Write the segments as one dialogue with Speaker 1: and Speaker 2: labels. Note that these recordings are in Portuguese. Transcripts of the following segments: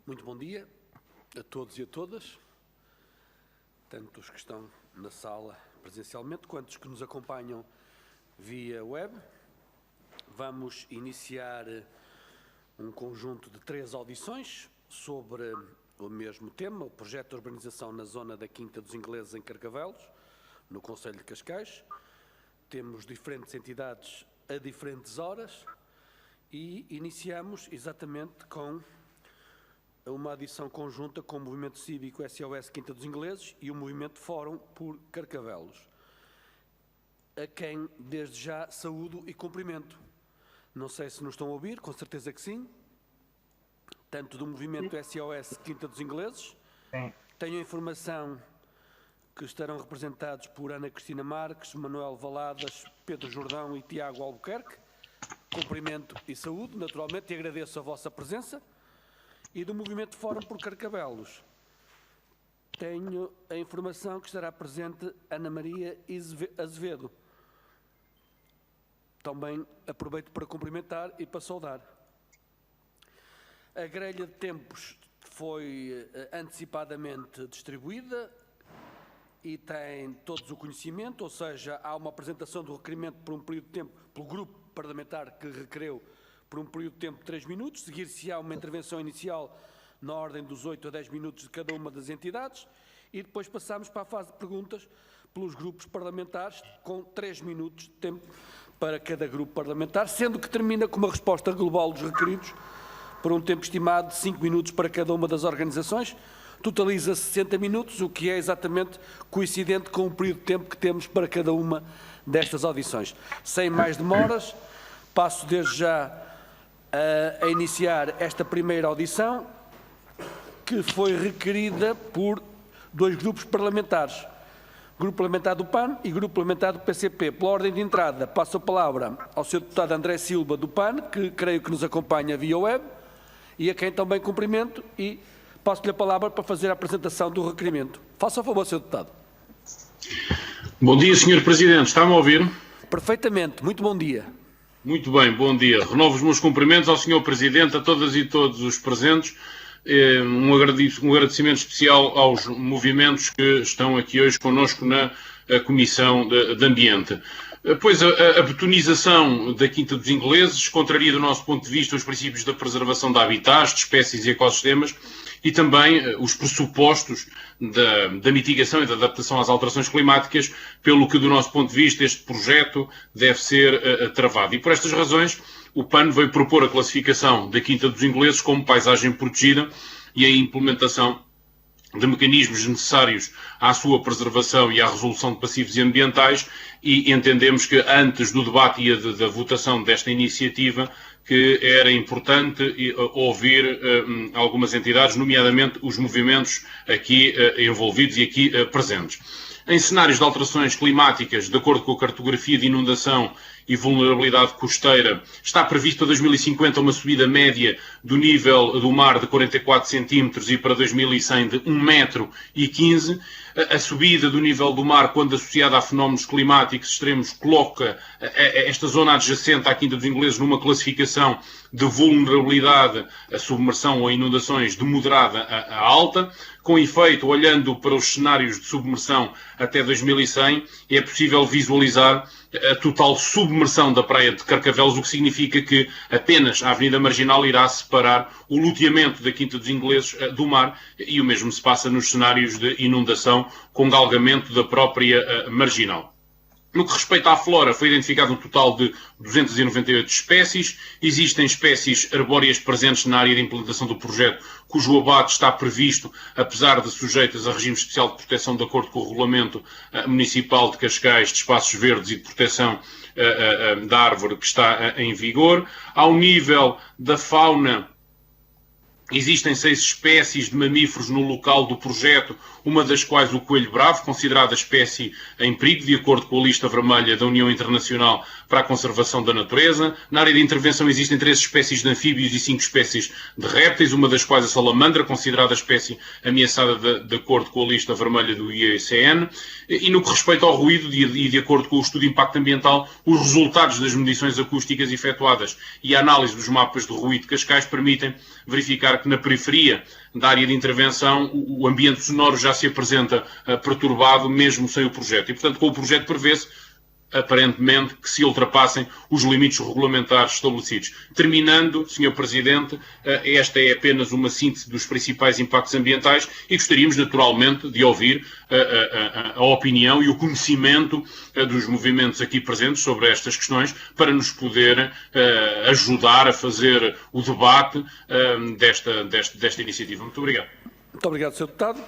Speaker 1: Muito bom dia a todos e a todas, tanto os que estão na sala presencialmente, quanto os que nos acompanham via web. Vamos iniciar um conjunto de 3 audições sobre o mesmo tema, o projeto de urbanização na zona da Quinta dos Ingleses, em Carcavelos, no concelho de Cascais. Temos diferentes entidades a diferentes horas e iniciamos exatamente com uma audição conjunta com o Movimento Cívico SOS Quinta dos Ingleses e o Movimento Fórum por Carcavelos, a quem desde já saúdo e cumprimento. Não sei se nos estão a ouvir, com certeza que sim. Tanto do Movimento SOS Quinta dos Ingleses.
Speaker 2: Sim.
Speaker 1: Tenho a informação que estarão representados por Ana Cristina Marques, Manuel Valadas, Pedro Jordão e Tiago Albuquerque. Cumprimento e saúdo, naturalmente, e agradeço a vossa presença. E do Movimento Fórum por Carcavelos, tenho a informação que estará presente Ana Maria Azevedo. Também aproveito para cumprimentar e para saudar. A grelha de tempos foi antecipadamente distribuída e tem todos o conhecimento, ou seja, há uma apresentação do requerimento por um período de tempo, pelo grupo parlamentar que requereu por um período de tempo de 3 minutos, seguir-se-á uma intervenção inicial na ordem dos 8 a 10 minutos de cada uma das entidades e depois passamos para a fase de perguntas pelos grupos parlamentares com 3 minutos de tempo para cada grupo parlamentar, sendo que termina com uma resposta global dos requeridos por um tempo estimado de 5 minutos para cada uma das organizações. Totaliza 60 minutos, o que é exatamente coincidente com o período de tempo que temos para cada uma destas audições. Sem mais demoras, passo desde já a iniciar esta primeira audição, que foi requerida por 2 grupos parlamentares, Grupo Parlamentar do PAN e Grupo Parlamentar do PCP. Pela ordem de entrada, passo a palavra ao Sr. Deputado André Silva, do PAN, que creio que nos acompanha via web, e a quem também cumprimento, e passo-lhe a palavra para fazer a apresentação do requerimento. Faça o favor, Sr. Deputado.
Speaker 3: Bom dia, Sr. Presidente. Está-me a ouvir?
Speaker 1: Perfeitamente. Muito bom dia.
Speaker 3: Muito bem, bom dia. Renovo os meus cumprimentos ao Sr. Presidente, a todas e todos os presentes. Um agradecimento especial aos movimentos que estão aqui hoje connosco na Comissão de Ambiente. Pois a betonização da Quinta dos Ingleses contraria, do nosso ponto de vista, os princípios da preservação de habitats, de espécies e ecossistemas e também os pressupostos da mitigação e da adaptação às alterações climáticas, pelo que, do nosso ponto de vista, este projeto deve ser travado. E por estas razões, o PAN veio propor a classificação da Quinta dos Ingleses como paisagem protegida e a implementação de mecanismos necessários à sua preservação e à resolução de passivos ambientais, e entendemos que antes do debate e da votação desta iniciativa que era importante ouvir algumas entidades, nomeadamente os movimentos aqui envolvidos e aqui presentes. Em cenários de alterações climáticas, de acordo com a cartografia de inundação e vulnerabilidade costeira, está previsto para 2050 uma subida média do nível do mar de 44 centímetros e para 2100 de 1,15 m. A subida do nível do mar, quando associada a fenómenos climáticos extremos, coloca esta zona adjacente à Quinta dos Ingleses numa classificação de vulnerabilidade a submersão ou a inundações de moderada a alta. Com efeito, olhando para os cenários de submersão até 2100, é possível visualizar a total submersão da praia de Carcavelos, o que significa que apenas a Avenida Marginal irá separar o loteamento da Quinta dos Ingleses do mar, e o mesmo se passa nos cenários de inundação com galgamento da própria Marginal. No que respeita à flora, foi identificado um total de 298 espécies. Existem espécies arbóreas presentes na área de implantação do projeto, cujo abate está previsto, apesar de sujeitas a regime especial de proteção de acordo com o Regulamento Municipal de Cascais de Espaços Verdes e de Proteção da Árvore, que está em vigor. Ao nível da fauna, existem 6 espécies de mamíferos no local do projeto, uma das quais o coelho bravo, considerada espécie em perigo, de acordo com a lista vermelha da União Internacional para a Conservação da Natureza. Na área de intervenção existem 3 espécies de anfíbios e 5 espécies de répteis, uma das quais a salamandra, considerada espécie ameaçada de acordo com a lista vermelha do IUCN. E no que respeita ao ruído, e de acordo com o estudo de impacto ambiental, os resultados das medições acústicas efetuadas e a análise dos mapas de ruído de Cascais permitem verificar salientar que na periferia da área de intervenção o ambiente sonoro já se apresenta perturbado, mesmo sem o projeto. E, portanto, com o projeto prevê-se, aparentemente, que se ultrapassem os limites regulamentares estabelecidos. Terminando, Sr. Presidente, esta é apenas uma síntese dos principais impactos ambientais e gostaríamos, naturalmente, de ouvir a opinião e o conhecimento dos movimentos aqui presentes sobre estas questões para nos poder ajudar a fazer o debate desta iniciativa. Muito obrigado.
Speaker 1: Muito obrigado, Sr. Deputado.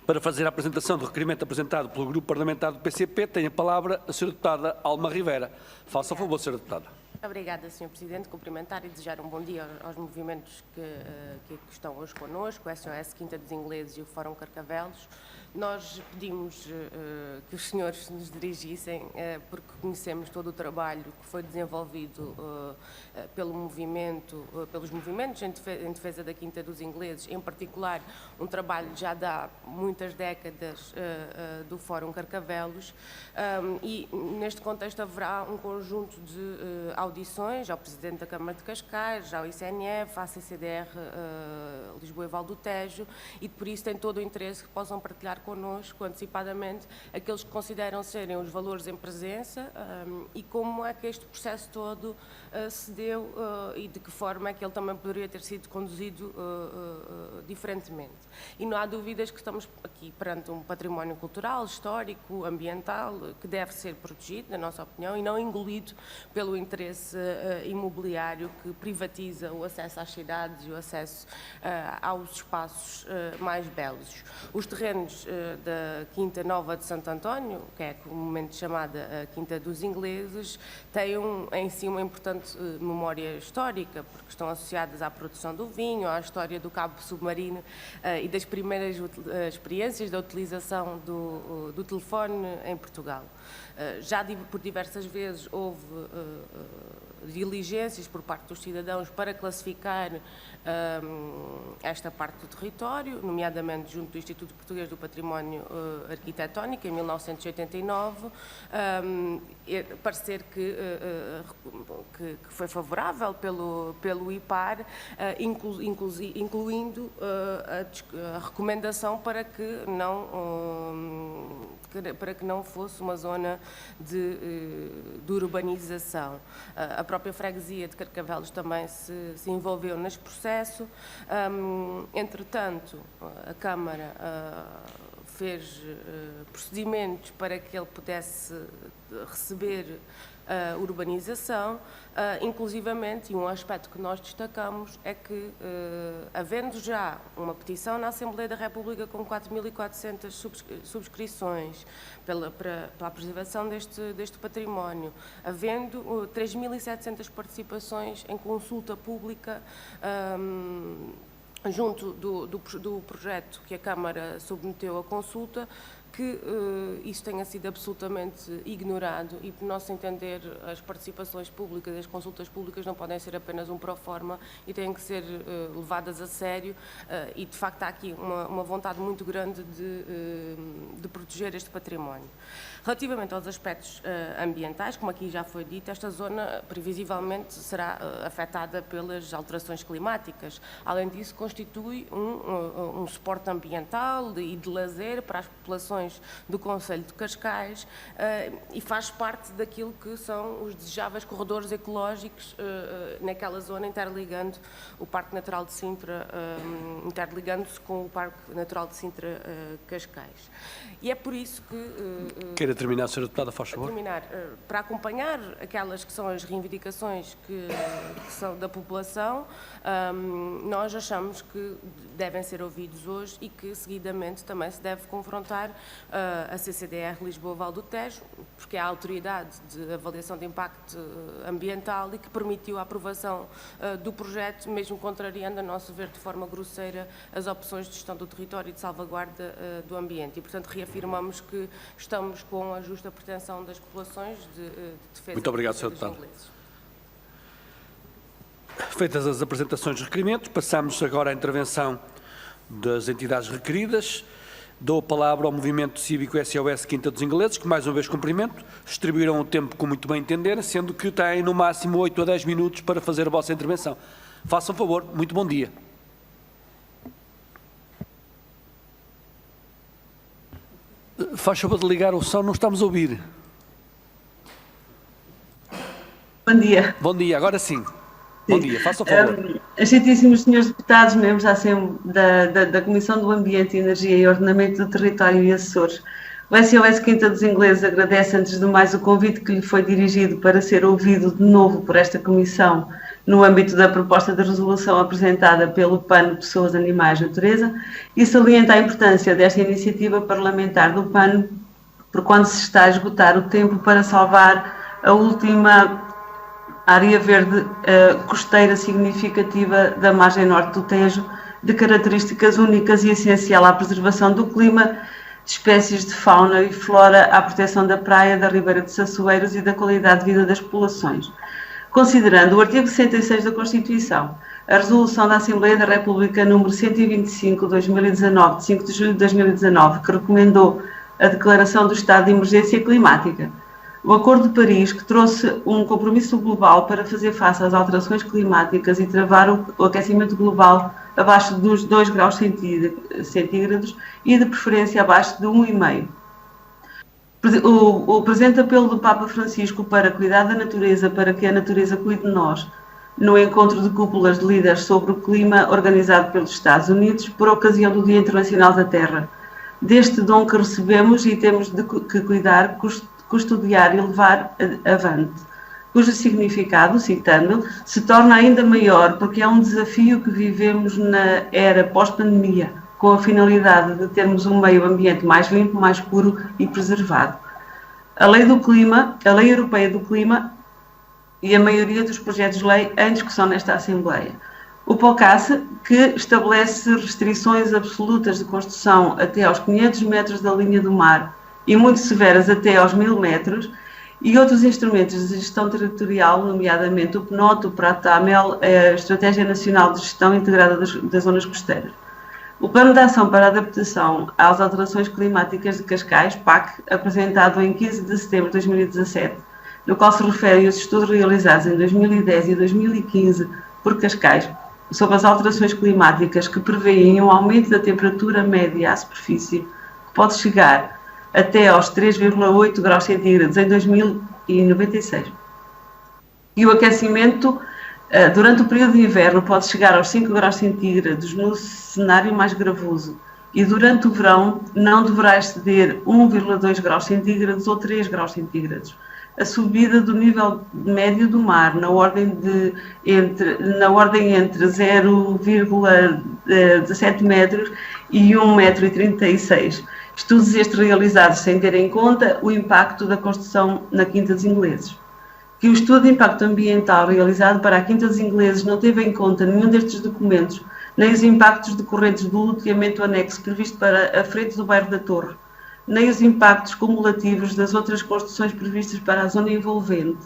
Speaker 1: Para fazer a apresentação do requerimento apresentado pelo Grupo Parlamentar do PCP, tem a palavra a Sra. Deputada Alma Rivera. Faça o favor, Sra. Deputada.
Speaker 2: Obrigada, Sr. Presidente. Cumprimentar e desejar um bom dia aos movimentos que estão hoje connosco, o SOS Quinta dos Ingleses e o Fórum Carcavelos. Nós pedimos que os senhores nos dirigissem, porque conhecemos todo o trabalho que foi desenvolvido pelos movimentos em defesa da Quinta dos Ingleses, em particular um trabalho já de há muitas décadas do Fórum Carcavelos, e neste contexto haverá um conjunto de audições ao Presidente da Câmara de Cascais, ao ICNF, à CCDR Lisboa e Val do Tejo, e por isso tem todo o interesse que possam partilhar connosco antecipadamente aqueles que consideram serem os valores em presença e como é que este processo todo se deu e de que forma é que ele também poderia ter sido conduzido diferentemente. E não há dúvidas que estamos aqui perante um património cultural, histórico, ambiental, que deve ser protegido, na nossa opinião, e não engolido pelo interesse imobiliário que privatiza o acesso às cidades e o acesso aos espaços mais belos. Os terrenos da Quinta Nova de Santo António, que é comumente chamada a Quinta dos Ingleses, têm em si uma importante memória histórica, porque estão associadas à produção do vinho, à história do cabo submarino e das primeiras experiências da utilização do telefone em Portugal. Já por diversas vezes houve diligências por parte dos cidadãos para classificar esta parte do território, nomeadamente junto do Instituto Português do Património Arquitetónico, em 1989, parecer que foi favorável pelo IPAR, incluindo a recomendação para que não fosse uma zona de urbanização. A própria freguesia de Carcavelos também se envolveu neste processo. Entretanto, a Câmara fez procedimentos para que ele pudesse receber a urbanização, inclusivamente, e um aspecto que nós destacamos é que, havendo já uma petição na Assembleia da República com 4.400 subscrições para a preservação deste património, havendo 3.700 participações em consulta pública junto do projeto que a Câmara submeteu à consulta, que isso tenha sido absolutamente ignorado e, por nosso entender, as participações públicas, as consultas públicas não podem ser apenas um pró-forma e têm que ser levadas a sério e, de facto, há aqui uma vontade muito grande de proteger este património. Relativamente aos aspectos ambientais, como aqui já foi dito, esta zona previsivelmente será afetada pelas alterações climáticas. Além disso, constitui um suporte ambiental e de lazer para as populações do Concelho de Cascais e faz parte daquilo que são os desejáveis corredores ecológicos naquela zona, interligando o Parque Natural de Sintra, interligando-se com o Parque Natural de Sintra Cascais. E é por isso que...
Speaker 1: Queira terminar, Sra. Deputada, faz favor.
Speaker 2: Terminar, para acompanhar aquelas que são as reivindicações que são da população, nós achamos que devem ser ouvidos hoje e que, seguidamente, também se deve confrontar a CCDR Lisboa Val do Tejo, porque é a autoridade de avaliação de impacto ambiental e que permitiu a aprovação do projeto, mesmo contrariando, a nosso ver, de forma grosseira, as opções de gestão do território e de salvaguarda do ambiente. E, portanto, reafirmamos que estamos com a justa pretensão das populações de defesa.
Speaker 1: Muito obrigado, Sr. Deputado. Feitas as apresentações dos requerimentos, passamos agora à intervenção das entidades requeridas. Dou a palavra ao Movimento Cívico SOS Quinta dos Ingleses, que mais uma vez cumprimento. Distribuíram o tempo como muito bem entenderem, sendo que têm no máximo 8 a 10 minutos para fazer a vossa intervenção. Façam favor. Muito bom dia. faz favor de ligar o som, não estamos a ouvir.
Speaker 4: Bom dia.
Speaker 1: Bom dia, agora sim. Bom dia, faça o favor.
Speaker 4: Excelentíssimos senhores deputados, membros da Comissão do Ambiente, Energia e Ordenamento do Território e Açores. O SOS Quinta dos Ingleses agradece, antes de mais, o convite que lhe foi dirigido para ser ouvido de novo por esta Comissão no âmbito da proposta de resolução apresentada pelo PAN Pessoas, Animais, Natureza, e salienta a importância desta iniciativa parlamentar do PAN, por quando se está a esgotar o tempo para salvar a última área verde costeira significativa da margem norte do Tejo, de características únicas e essencial à preservação do clima, de espécies de fauna e flora, à proteção da praia, da Ribeira de Sassueiros e da qualidade de vida das populações. Considerando o artigo 66 da Constituição, a resolução da Assembleia da República número 125/2019, de 5 de julho de 2019, que recomendou a declaração do estado de emergência climática, o Acordo de Paris, que trouxe um compromisso global para fazer face às alterações climáticas e travar o aquecimento global abaixo dos 2 graus centígrados e, de preferência, abaixo de 1,5. O presente apelo do Papa Francisco para cuidar da natureza, para que a natureza cuide de nós, no encontro de cúpulas de líderes sobre o clima organizado pelos Estados Unidos, por ocasião do Dia Internacional da Terra. Deste dom que recebemos e temos que cuidar, custodiar e levar avante, cujo significado, citando, se torna ainda maior porque é um desafio que vivemos na era pós-pandemia, com a finalidade de termos um meio ambiente mais limpo, mais puro e preservado. A Lei do Clima, a Lei Europeia do Clima e a maioria dos projetos de lei em discussão nesta Assembleia. O POCAS, que estabelece restrições absolutas de construção até aos 500 metros da linha do mar e muito severas até aos 1000 metros, e outros instrumentos de gestão territorial, nomeadamente o PNOT, o PRATAMEL, a Estratégia Nacional de Gestão Integrada das Zonas Costeiras. O Plano de Ação para a Adaptação às Alterações Climáticas de Cascais, PAC, apresentado em 15 de setembro de 2017, no qual se refere aos estudos realizados em 2010 e 2015 por Cascais sobre as alterações climáticas que prevêem um aumento da temperatura média à superfície que pode chegar até aos 3,8 graus centígrados em 2096. E o aquecimento durante o período de inverno pode chegar aos 5 graus centígrados no cenário mais gravoso e durante o verão não deverá exceder 1,2 graus centígrados ou 3 graus centígrados. A subida do nível médio do mar na ordem entre 0,17 metros e 1,36 m. Estudos estes realizados sem ter em conta o impacto da construção na Quinta dos Ingleses. Que o estudo de impacto ambiental realizado para a Quinta dos Ingleses não teve em conta nenhum destes documentos, nem os impactos decorrentes do loteamento anexo previsto para a frente do bairro da Torre, nem os impactos cumulativos das outras construções previstas para a zona envolvente,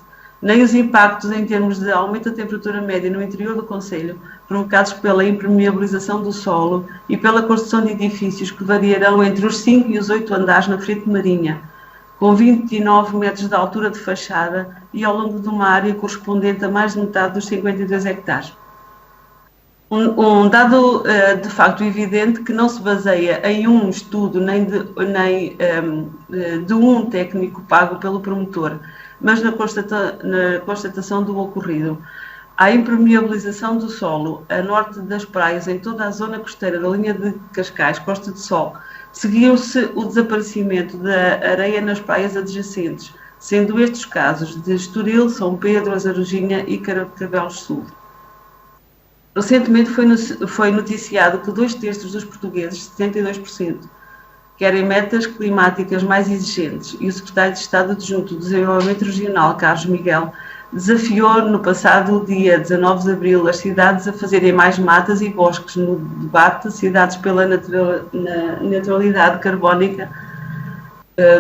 Speaker 4: nem os impactos em termos de aumento da temperatura média no interior do concelho, provocados pela impermeabilização do solo e pela construção de edifícios que variarão entre os 5 e os 8 andares na frente marinha, com 29 metros de altura de fachada e ao longo de uma área correspondente a mais de metade dos 52 hectares. Um dado de facto evidente que não se baseia em um estudo nem de um técnico pago pelo promotor, mas na constatação do ocorrido. A impermeabilização do solo a norte das praias em toda a zona costeira da linha de Cascais, Costa do Sol, seguiu-se o desaparecimento da areia nas praias adjacentes, sendo estes casos de Estoril, São Pedro, Azarujinha e Carcavelos Sul. Recentemente foi noticiado que 2/3 dos portugueses, 72%, querem metas climáticas mais exigentes e o secretário de Estado Adjunto do Desenvolvimento Regional, Carlos Miguel, desafiou no passado dia 19 de abril as cidades a fazerem mais matas e bosques no debate Cidades pela Neutralidade Carbónica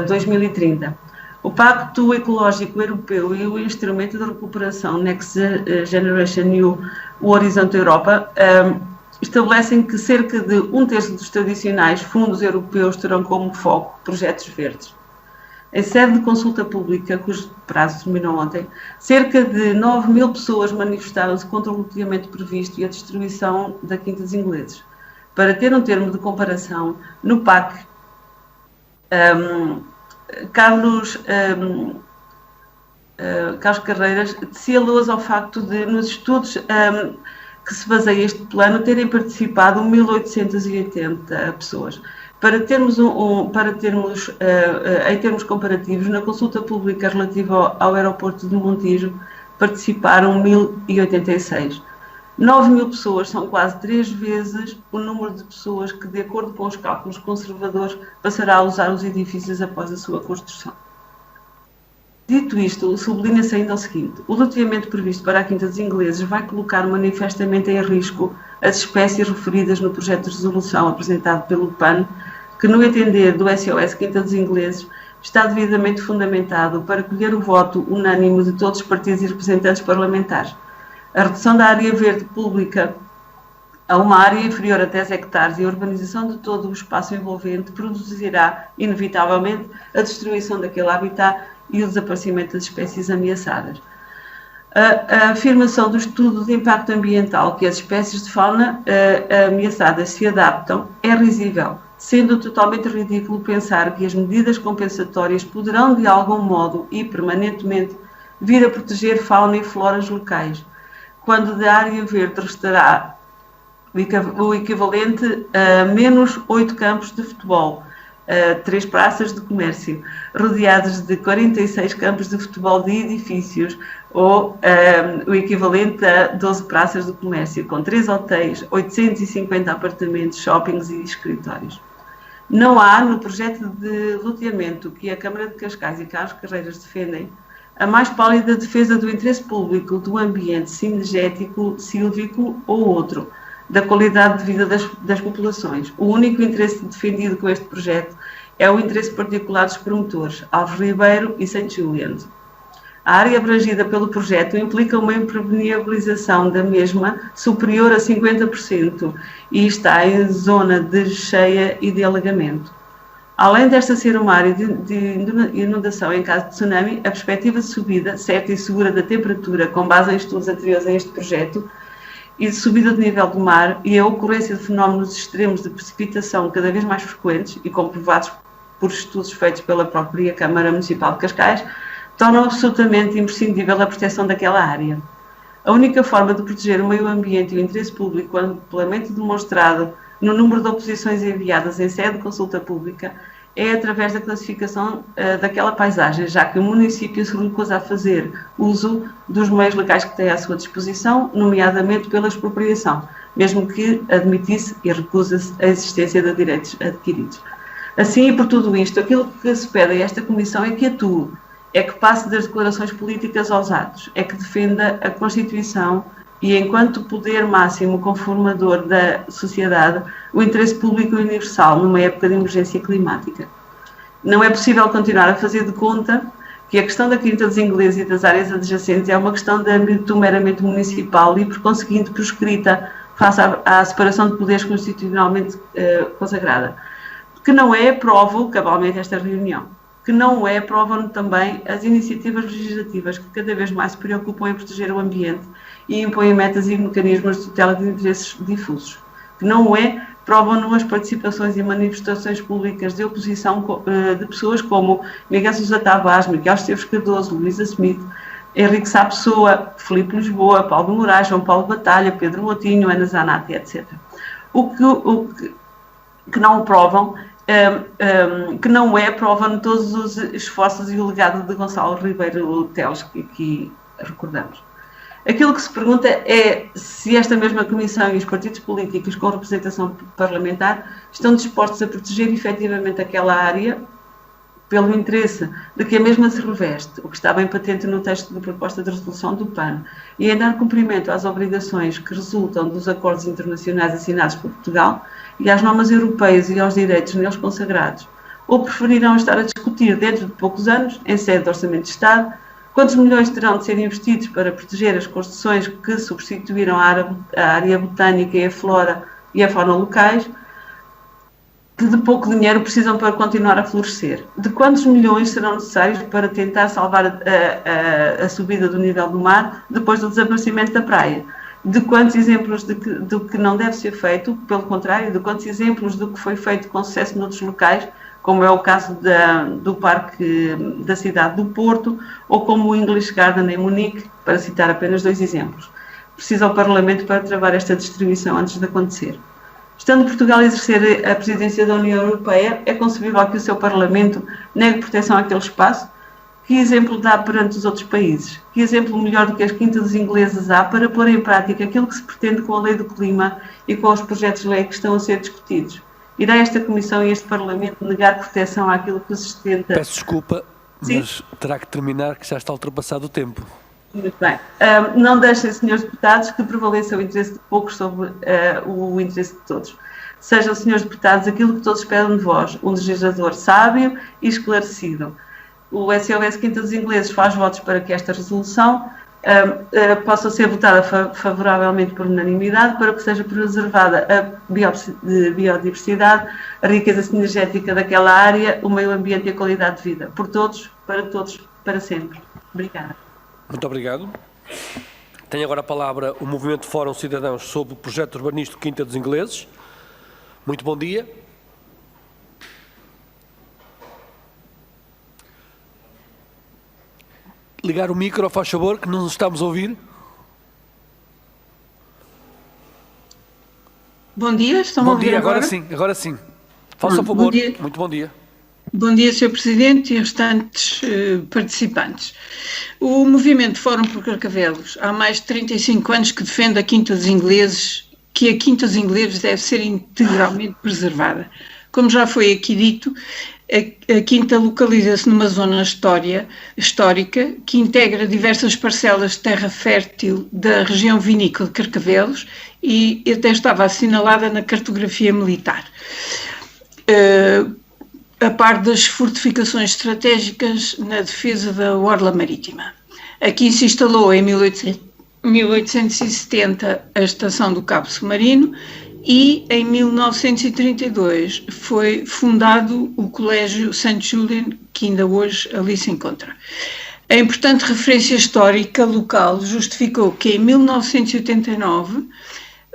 Speaker 4: 2030. O Pacto Ecológico Europeu e o Instrumento de Recuperação Next Generation EU, o Horizonte Europa, estabelecem que cerca de 1/3 dos tradicionais fundos europeus terão como foco projetos verdes. Em sede de consulta pública, cujo prazo terminou ontem, cerca de 9.000 pessoas manifestaram-se contra o loteamento previsto e a destruição da Quinta dos Ingleses. Para ter um termo de comparação, no PAC, Carlos Carreiras tecia loas ao facto de, nos estudos que se baseia este plano, terem participado 1.880 pessoas. Para termos, em termos comparativos, na consulta pública relativa ao aeroporto de Montijo, participaram 1.086. 9.000 pessoas são quase 3 vezes o número de pessoas que, de acordo com os cálculos conservadores, passará a usar os edifícios após a sua construção. Dito isto, sublinha-se ainda o seguinte: o loteamento previsto para a Quinta dos Ingleses vai colocar manifestamente em risco as espécies referidas no projeto de resolução apresentado pelo PAN, que, no entender do SOS Quinta dos Ingleses, está devidamente fundamentado para colher o voto unânime de todos os partidos e representantes parlamentares. A redução da área verde pública a uma área inferior a 10 hectares e a urbanização de todo o espaço envolvente produzirá, inevitavelmente, a destruição daquele habitat e o desaparecimento das espécies ameaçadas. A afirmação do estudo de impacto ambiental que as espécies de fauna ameaçadas se adaptam é risível, sendo totalmente ridículo pensar que as medidas compensatórias poderão, de algum modo e permanentemente, vir a proteger fauna e floras locais, quando da área verde restará o equivalente a menos 8 campos de futebol, 3 praças de comércio, rodeadas de 46 campos de futebol de edifícios, ou o equivalente a 12 praças de comércio, com 3 hotéis, 850 apartamentos, shoppings e escritórios. Não há, no projeto de loteamento que a Câmara de Cascais e Carlos Carreiras defendem, a mais pálida defesa do interesse público, do ambiente cinegético, sílvico ou outro, da qualidade de vida das populações. O único interesse defendido com este projeto é o interesse particular dos promotores, Alves Ribeiro e St. Julian's. A área abrangida pelo projeto implica uma impermeabilização da mesma superior a 50% e está em zona de cheia e de alagamento. Além desta ser uma área de inundação em caso de tsunami, a perspectiva de subida certa e segura da temperatura, com base em estudos anteriores a este projeto, e de subida de nível do mar e a ocorrência de fenómenos extremos de precipitação cada vez mais frequentes e comprovados por estudos feitos pela própria Câmara Municipal de Cascais, tornam absolutamente imprescindível a proteção daquela área. A única forma de proteger o meio ambiente e o interesse público, amplamente demonstrado no número de oposições enviadas em sede de consulta pública, é através da classificação daquela paisagem, já que o município se recusa a fazer uso dos meios legais que tem à sua disposição, nomeadamente pela expropriação, mesmo que admitisse e recusa-se a existência de direitos adquiridos. Assim, e por tudo isto, aquilo que se pede a esta Comissão é que atue, é que passe das declarações políticas aos atos, é que defenda a Constituição e, enquanto poder máximo conformador da sociedade, o interesse público universal numa época de emergência climática. Não é possível continuar a fazer de conta que a questão da Quinta dos Ingleses e das áreas adjacentes é uma questão de âmbito meramente municipal e, por conseguinte, proscrita face à separação de poderes constitucionalmente consagrada. Que não é, aprovo cabalmente esta reunião. Que não é, aprovam também as iniciativas legislativas que cada vez mais se preocupam em proteger o ambiente e impõem metas e mecanismos de tutela de interesses difusos. Que não é, provam as participações e manifestações públicas de oposição de pessoas como Miguel Sousa Tavares, Miguel Esteves Cardoso, Luísa Smith, Henrique Sá Pessoa, Filipe Lisboa, Paulo Moraes, João Paulo Batalha, Pedro Motinho, Ana Zanatti, etc. O que não provam, que não é, provam todos os esforços e o legado de Gonçalo Ribeiro Teles, que aqui recordamos. Aquilo que se pergunta é se esta mesma Comissão e os partidos políticos com representação parlamentar estão dispostos a proteger efetivamente aquela área pelo interesse de que a mesma se reveste, o que está bem patente no texto da proposta de resolução do PAN, e em dar cumprimento às obrigações que resultam dos acordos internacionais assinados por Portugal e às normas europeias e aos direitos neles consagrados, ou preferirão estar a discutir dentro de poucos anos, em sede de Orçamento de Estado, quantos milhões terão de ser investidos para proteger as construções que substituíram a área botânica e a flora e a fauna locais, que de pouco dinheiro precisam para continuar a florescer? De quantos milhões serão necessários para tentar salvar a subida do nível do mar depois do desaparecimento da praia? De quantos exemplos do que não deve ser feito, pelo contrário, de quantos exemplos do que foi feito com sucesso noutros locais, como é o caso do Parque da cidade do Porto, ou como o English Garden em Munique, para citar apenas 2 exemplos. Precisa o Parlamento para travar esta distribuição antes de acontecer. Estando Portugal a exercer a presidência da União Europeia, é concebível que o seu Parlamento negue proteção àquele espaço? Que exemplo dá perante os outros países? Que exemplo melhor do que as quintas dos ingleses há para pôr em prática aquilo que se pretende com a lei do clima e com os projetos de lei que estão a ser discutidos? Irá esta Comissão e este Parlamento negar proteção àquilo que se sustenta?
Speaker 1: Peço desculpa,
Speaker 4: Sim?
Speaker 1: mas terá que terminar, que já está ultrapassado o tempo.
Speaker 4: Muito bem. Não deixem, senhores deputados, que prevaleça o interesse de poucos sobre o interesse de todos. Sejam, senhores deputados, aquilo que todos esperam de vós, um legislador sábio e esclarecido. O SOS Quinta dos Ingleses faz votos para que esta resolução possa ser votada favoravelmente por unanimidade, para que seja preservada a biodiversidade, a riqueza sinergética daquela área, o meio ambiente e a qualidade de vida. Por todos, para sempre. Obrigada.
Speaker 1: Muito obrigado. Tenho agora a palavra o Movimento Fórum Cidadãos sobre o projeto urbanístico Quinta dos Ingleses. Muito bom dia. Ligar o micro, faz favor, que não nos estamos a ouvir.
Speaker 5: Bom dia, estão a ouvir agora?
Speaker 1: Agora sim. Faça favor.
Speaker 5: Bom dia.
Speaker 1: Muito bom dia.
Speaker 5: Bom dia, Sr. Presidente e restantes participantes. O Movimento Fórum por Carcavelos há mais de 35 anos que defende a Quinta dos Ingleses, que a Quinta dos Ingleses deve ser integralmente preservada. Como já foi aqui dito, a Quinta localiza-se numa zona histórica que integra diversas parcelas de terra fértil da região vinícola de Carcavelos e até estava assinalada na cartografia militar. A par das fortificações estratégicas na defesa da orla marítima. Aqui se instalou em 1870 a estação do Cabo Submarino e em 1932 foi fundado o Colégio St. Julian, que ainda hoje ali se encontra. A importante referência histórica local justificou que em 1989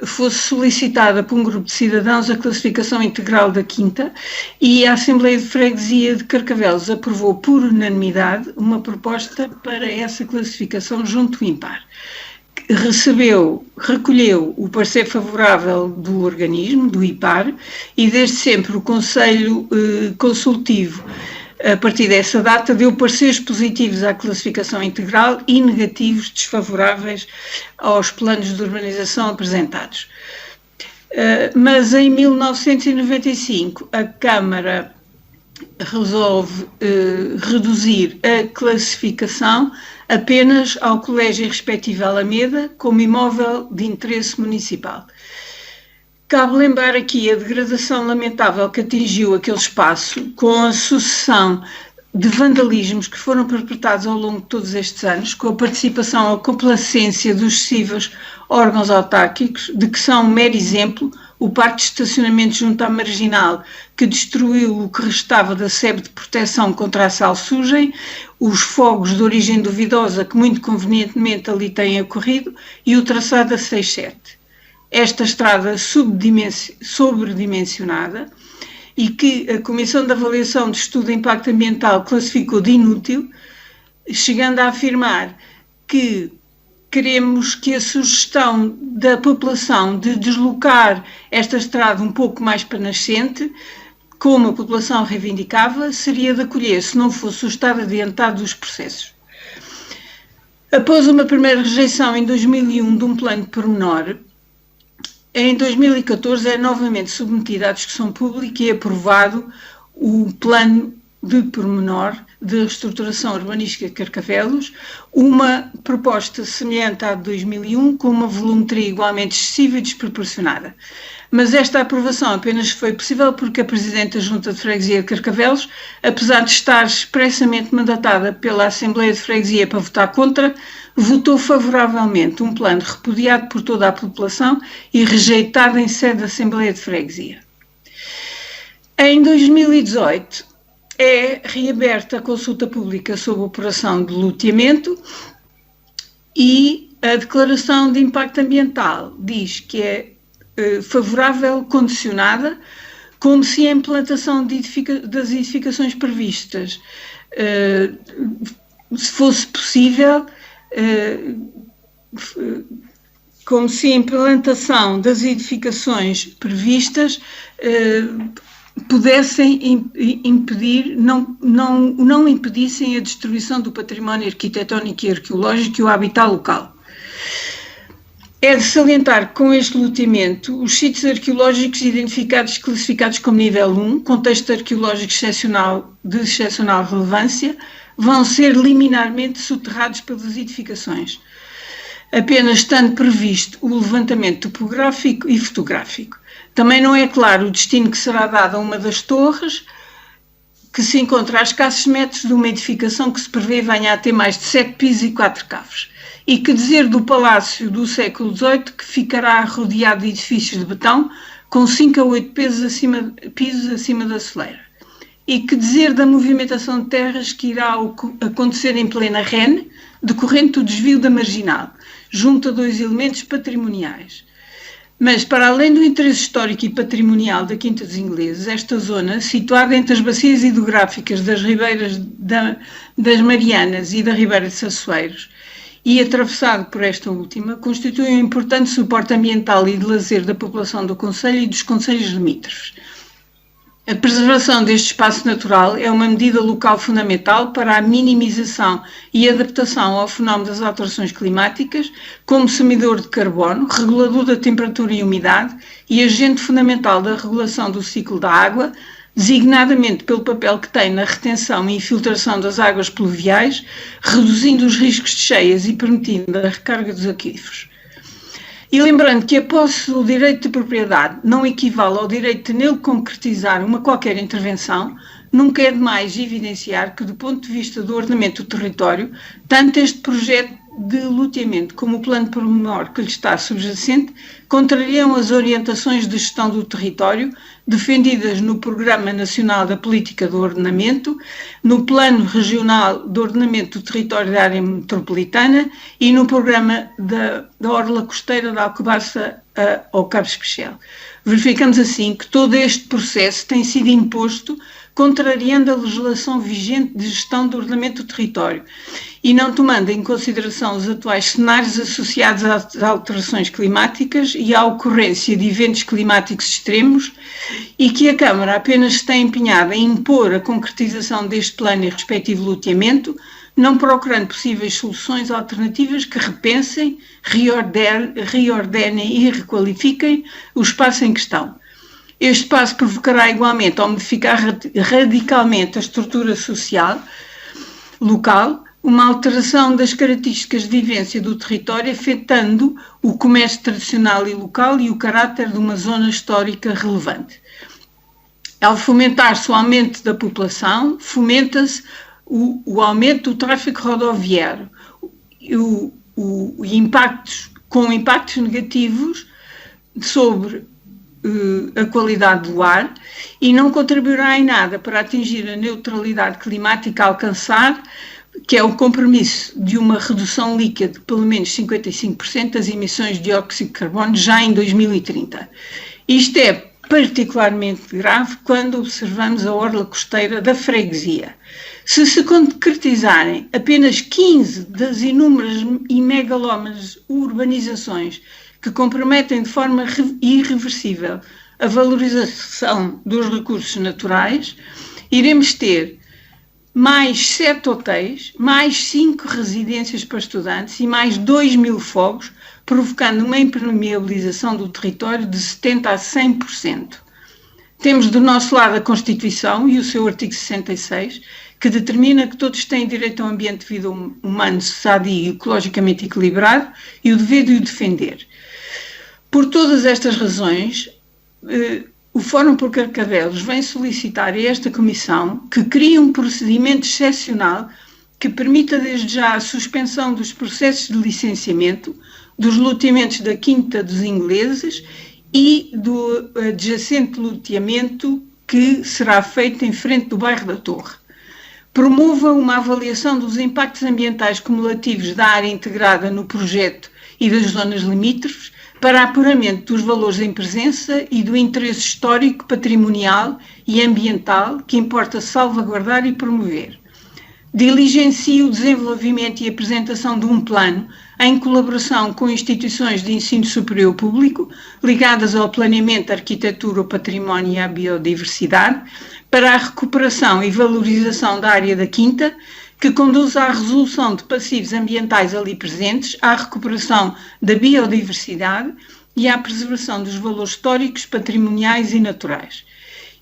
Speaker 5: fosse solicitada por um grupo de cidadãos a classificação integral da Quinta e a Assembleia de Freguesia de Carcavelos aprovou por unanimidade uma proposta para essa classificação junto do INPAR. Recolheu o parecer favorável do organismo, do IPAR, e desde sempre o Conselho Consultivo, a partir dessa data, deu pareceres positivos à classificação integral e negativos desfavoráveis aos planos de urbanização apresentados. Mas em 1995 a Câmara resolve reduzir a classificação apenas ao Colégio respectivo Alameda como imóvel de interesse municipal. Cabe lembrar aqui a degradação lamentável que atingiu aquele espaço com a sucessão de vandalismos que foram perpetrados ao longo de todos estes anos, com a participação ou complacência dos sucessivos órgãos autárquicos, de que são um mero exemplo o parque de estacionamento junto à Marginal, que destruiu o que restava da sebe de proteção contra a salsugem, os fogos de origem duvidosa que muito convenientemente ali têm ocorrido e o traçado da 67. Esta estrada sobredimensionada e que a Comissão de Avaliação de Estudo de Impacto Ambiental classificou de inútil, chegando a afirmar que queremos que a sugestão da população de deslocar esta estrada um pouco mais para nascente, como a população reivindicava, seria de acolher se não fosse o estado adiantado dos processos. Após uma primeira rejeição em 2001 de um plano de pormenor, em 2014 é novamente submetido à discussão pública e aprovado o plano de pormenor de reestruturação urbanística de Carcavelos, uma proposta semelhante à de 2001, com uma volumetria igualmente excessiva e desproporcionada. Mas esta aprovação apenas foi possível porque a Presidente da Junta de Freguesia de Carcavelos, apesar de estar expressamente mandatada pela Assembleia de Freguesia para votar contra, votou favoravelmente um plano repudiado por toda a população e rejeitado em sede da Assembleia de Freguesia. Em 2018, é reaberta a consulta pública sobre a operação de loteamento e a declaração de impacto ambiental diz que é favorável, condicionada, como se a implantação das edificações previstas, se fosse possível, como se a implantação das edificações previstas pudessem impedir, não impedissem a destruição do património arquitetónico e arqueológico e o habitat local. É de salientar que com este loteamento, os sítios arqueológicos identificados e classificados como nível 1, contexto arqueológico de excepcional relevância, vão ser liminarmente soterrados pelas edificações, apenas estando previsto o levantamento topográfico e fotográfico. Também não é claro o destino que será dado a uma das torres, que se encontra a escassos metros de uma edificação que se prevê venha a ter mais de 7 pisos e 4 caves. E que dizer do palácio do século XVIII, que ficará rodeado de edifícios de betão, com 5 a 8 pisos acima da soleira. E que dizer da movimentação de terras que irá acontecer em plena REN, decorrente do desvio da marginal, junto a 2 elementos patrimoniais. Mas, para além do interesse histórico e patrimonial da Quinta dos Ingleses, esta zona, situada entre as bacias hidrográficas das ribeiras das Marianas e da Ribeira de Sassueiros, e atravessado por esta última, constitui um importante suporte ambiental e de lazer da população do concelho e dos concelhos limítrofes. A preservação deste espaço natural é uma medida local fundamental para a minimização e adaptação ao fenómeno das alterações climáticas, como semidor de carbono, regulador da temperatura e umidade e agente fundamental da regulação do ciclo da água, designadamente pelo papel que tem na retenção e infiltração das águas pluviais, reduzindo os riscos de cheias e permitindo a recarga dos aquíferos. E lembrando que a posse do direito de propriedade não equivale ao direito de nele concretizar uma qualquer intervenção, nunca é demais evidenciar que, do ponto de vista do ordenamento do território, tanto este projeto de loteamento como o plano pormenor que lhe está subjacente contrariam as orientações de gestão do território defendidas no Programa Nacional da Política do Ordenamento, no Plano Regional de Ordenamento do Território da Área Metropolitana e no Programa da Orla Costeira da Alcobaça ao Cabo Especial. Verificamos assim que todo este processo tem sido imposto contrariando a legislação vigente de gestão do ordenamento do território e não tomando em consideração os atuais cenários associados às alterações climáticas e à ocorrência de eventos climáticos extremos, e que a Câmara apenas está empenhada em impor a concretização deste plano e respectivo loteamento, não procurando possíveis soluções alternativas que repensem, reordenem e requalifiquem o espaço em questão. Este passo provocará igualmente ao modificar radicalmente a estrutura social local, uma alteração das características de vivência do território, afetando o comércio tradicional e local e o caráter de uma zona histórica relevante. Ao fomentar-se o aumento da população, fomenta-se o aumento do tráfego rodoviário com impactos negativos sobre a qualidade do ar e não contribuirá em nada para atingir a neutralidade climática a alcançar, que é o compromisso de uma redução líquida de pelo menos 55% das emissões de dióxido de carbono já em 2030. Isto é particularmente grave quando observamos a orla costeira da freguesia. Se concretizarem apenas 15 das inúmeras e megalómanas urbanizações que comprometem de forma irreversível a valorização dos recursos naturais, iremos ter mais 7 hotéis, mais 5 residências para estudantes e mais 2.000 fogos, provocando uma impermeabilização do território de 70% a 100%. Temos do nosso lado a Constituição e o seu artigo 66, que determina que todos têm direito a um ambiente de vida humano, sadio e ecologicamente equilibrado e o dever de o defender. Por todas estas razões, o Fórum por Carcavelos vem solicitar a esta Comissão que crie um procedimento excepcional que permita desde já a suspensão dos processos de licenciamento dos loteamentos da Quinta dos Ingleses e do adjacente loteamento que será feito em frente do bairro da Torre. Promova uma avaliação dos impactos ambientais cumulativos da área integrada no projeto e das zonas limítrofes para apuramento dos valores em presença e do interesse histórico, patrimonial e ambiental que importa salvaguardar e promover. Diligencie o desenvolvimento e apresentação de um plano em colaboração com instituições de ensino superior público ligadas ao planeamento, arquitetura, ao património e à biodiversidade para a recuperação e valorização da área da Quinta, que conduza à resolução de passivos ambientais ali presentes, à recuperação da biodiversidade e à preservação dos valores históricos, patrimoniais e naturais.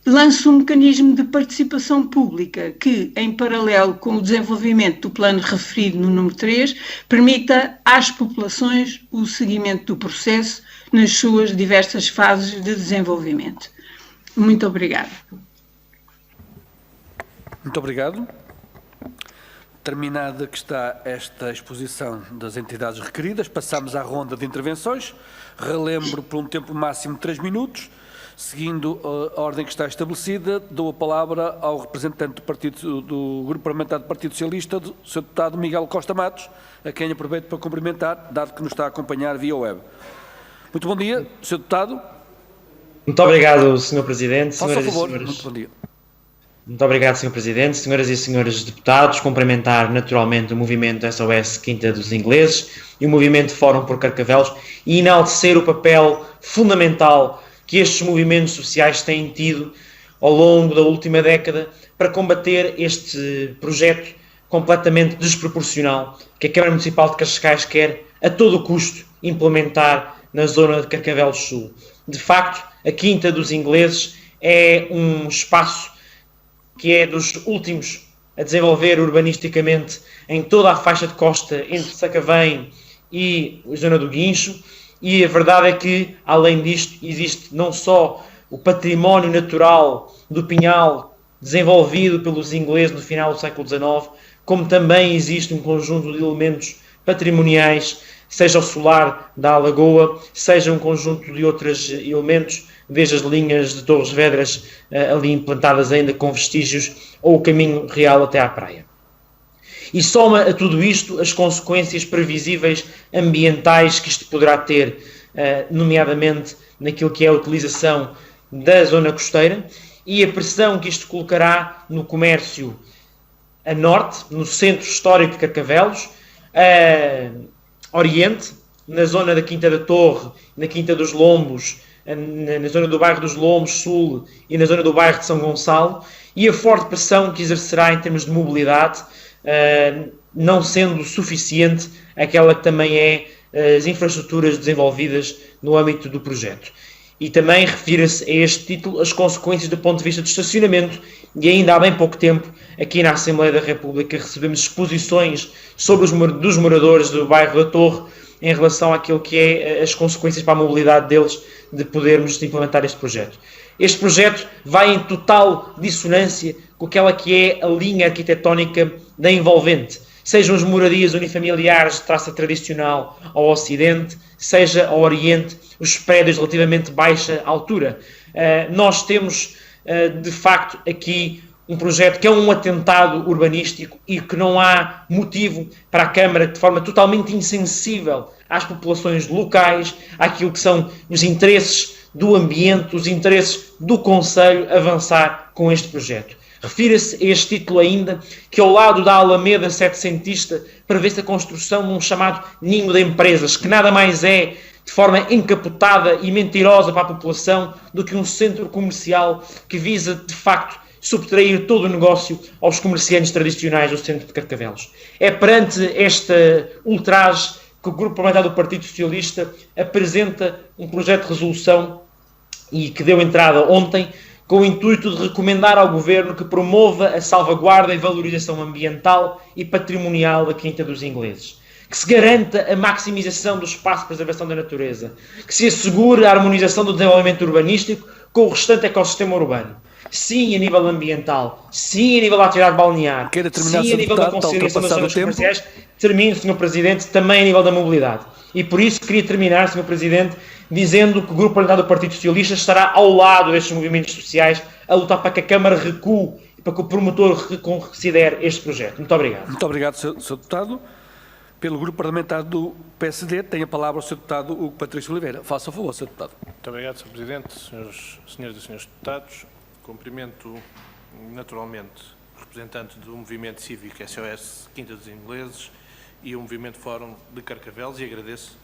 Speaker 5: Lance um mecanismo de participação pública que, em paralelo com o desenvolvimento do plano referido no número 3, permita às populações o seguimento do processo nas suas diversas fases de desenvolvimento. Muito obrigada.
Speaker 1: Muito obrigado. Terminada que está esta exposição das entidades requeridas, passamos à ronda de intervenções. Relembro por um tempo máximo de 3 minutos. Seguindo a ordem que está estabelecida, dou a palavra ao representante do Grupo Parlamentar do Partido Socialista, o Sr. Deputado Miguel Costa Matos, a quem aproveito para cumprimentar, dado que nos está a acompanhar via web. Muito bom dia, Sr. Deputado.
Speaker 6: Muito obrigado, Sr. Presidente.
Speaker 1: Faça favor, muito bom dia.
Speaker 6: Muito obrigado, Sr. Presidente. Senhoras e senhores deputados, cumprimentar naturalmente o movimento SOS Quinta dos Ingleses e o movimento Fórum por Carcavelos e enaltecer o papel fundamental que estes movimentos sociais têm tido ao longo da última década para combater este projeto completamente desproporcional que a Câmara Municipal de Cascais quer a todo custo implementar na zona de Carcavelos Sul. De facto, a Quinta dos Ingleses é um espaço que é dos últimos a desenvolver urbanisticamente em toda a faixa de costa entre Sacavém e a zona do Guincho. E a verdade é que, além disto, existe não só o património natural do Pinhal desenvolvido pelos ingleses no final do século XIX, como também existe um conjunto de elementos patrimoniais, seja o solar da Alagoa, seja um conjunto de outros elementos, desde as linhas de Torres Vedras ali implantadas ainda com vestígios, ou o caminho real até à praia. E soma a tudo isto as consequências previsíveis ambientais que isto poderá ter, nomeadamente naquilo que é a utilização da zona costeira e a pressão que isto colocará no comércio a norte, no centro histórico de Carcavelos, a oriente, na zona da Quinta da Torre, na Quinta dos Lombos, na zona do bairro dos Lombos Sul e na zona do bairro de São Gonçalo, e a forte pressão que exercerá em termos de mobilidade, não sendo suficiente aquela que também é as infraestruturas desenvolvidas no âmbito do projeto. E também refira-se a este título as consequências do ponto de vista do estacionamento, e ainda há bem pouco tempo, aqui na Assembleia da República, recebemos exposições sobre dos moradores do bairro da Torre em relação àquilo que é as consequências para a mobilidade deles de podermos implementar este projeto. Este projeto vai em total dissonância com aquela que é a linha arquitetónica da envolvente, sejam as moradias unifamiliares de traça tradicional ao ocidente, seja ao oriente, os prédios de relativamente baixa altura. Nós temos, de facto, aqui um projeto que é um atentado urbanístico e que não há motivo para a Câmara, de forma totalmente insensível às populações locais, àquilo que são os interesses do ambiente, os interesses do Conselho, avançar com este projeto. Refira-se a este título ainda que ao lado da Alameda Setecentista prevê-se a construção de um chamado ninho de empresas, que nada mais é, de forma encapotada e mentirosa para a população, do que um centro comercial que visa, de facto, subtrair todo o negócio aos comerciantes tradicionais do centro de Carcavelos. É perante esta ultraje que o Grupo Parlamentar do Partido Socialista apresenta um projeto de resolução e que deu entrada ontem, com o intuito de recomendar ao Governo que promova a salvaguarda e valorização ambiental e patrimonial da Quinta dos Ingleses, que se garanta a maximização do espaço de preservação da natureza, que se assegure a harmonização do desenvolvimento urbanístico com o restante ecossistema urbano. Sim, a nível ambiental, sim, a nível da atividade balnear, sim, a nível da conciliação das zonas comerciais. Termino, Sr. Presidente, também a nível da mobilidade. E por isso queria terminar, Sr. Presidente, dizendo que o Grupo Parlamentar do Partido Socialista estará ao lado destes movimentos sociais a lutar para que a Câmara recue e para que o promotor reconsidere este projeto. Muito obrigado.
Speaker 1: Muito obrigado, Sr. Deputado. Pelo Grupo Parlamentar do PSD, tem a palavra o Sr. Deputado Hugo Patrício Oliveira. Faça o favor, Sr. Deputado.
Speaker 7: Muito obrigado, Sr. Presidente, senhoras e senhores deputados. Cumprimento naturalmente o representante do movimento cívico SOS Quinta dos Ingleses e o movimento Fórum de Carcavelos e agradeço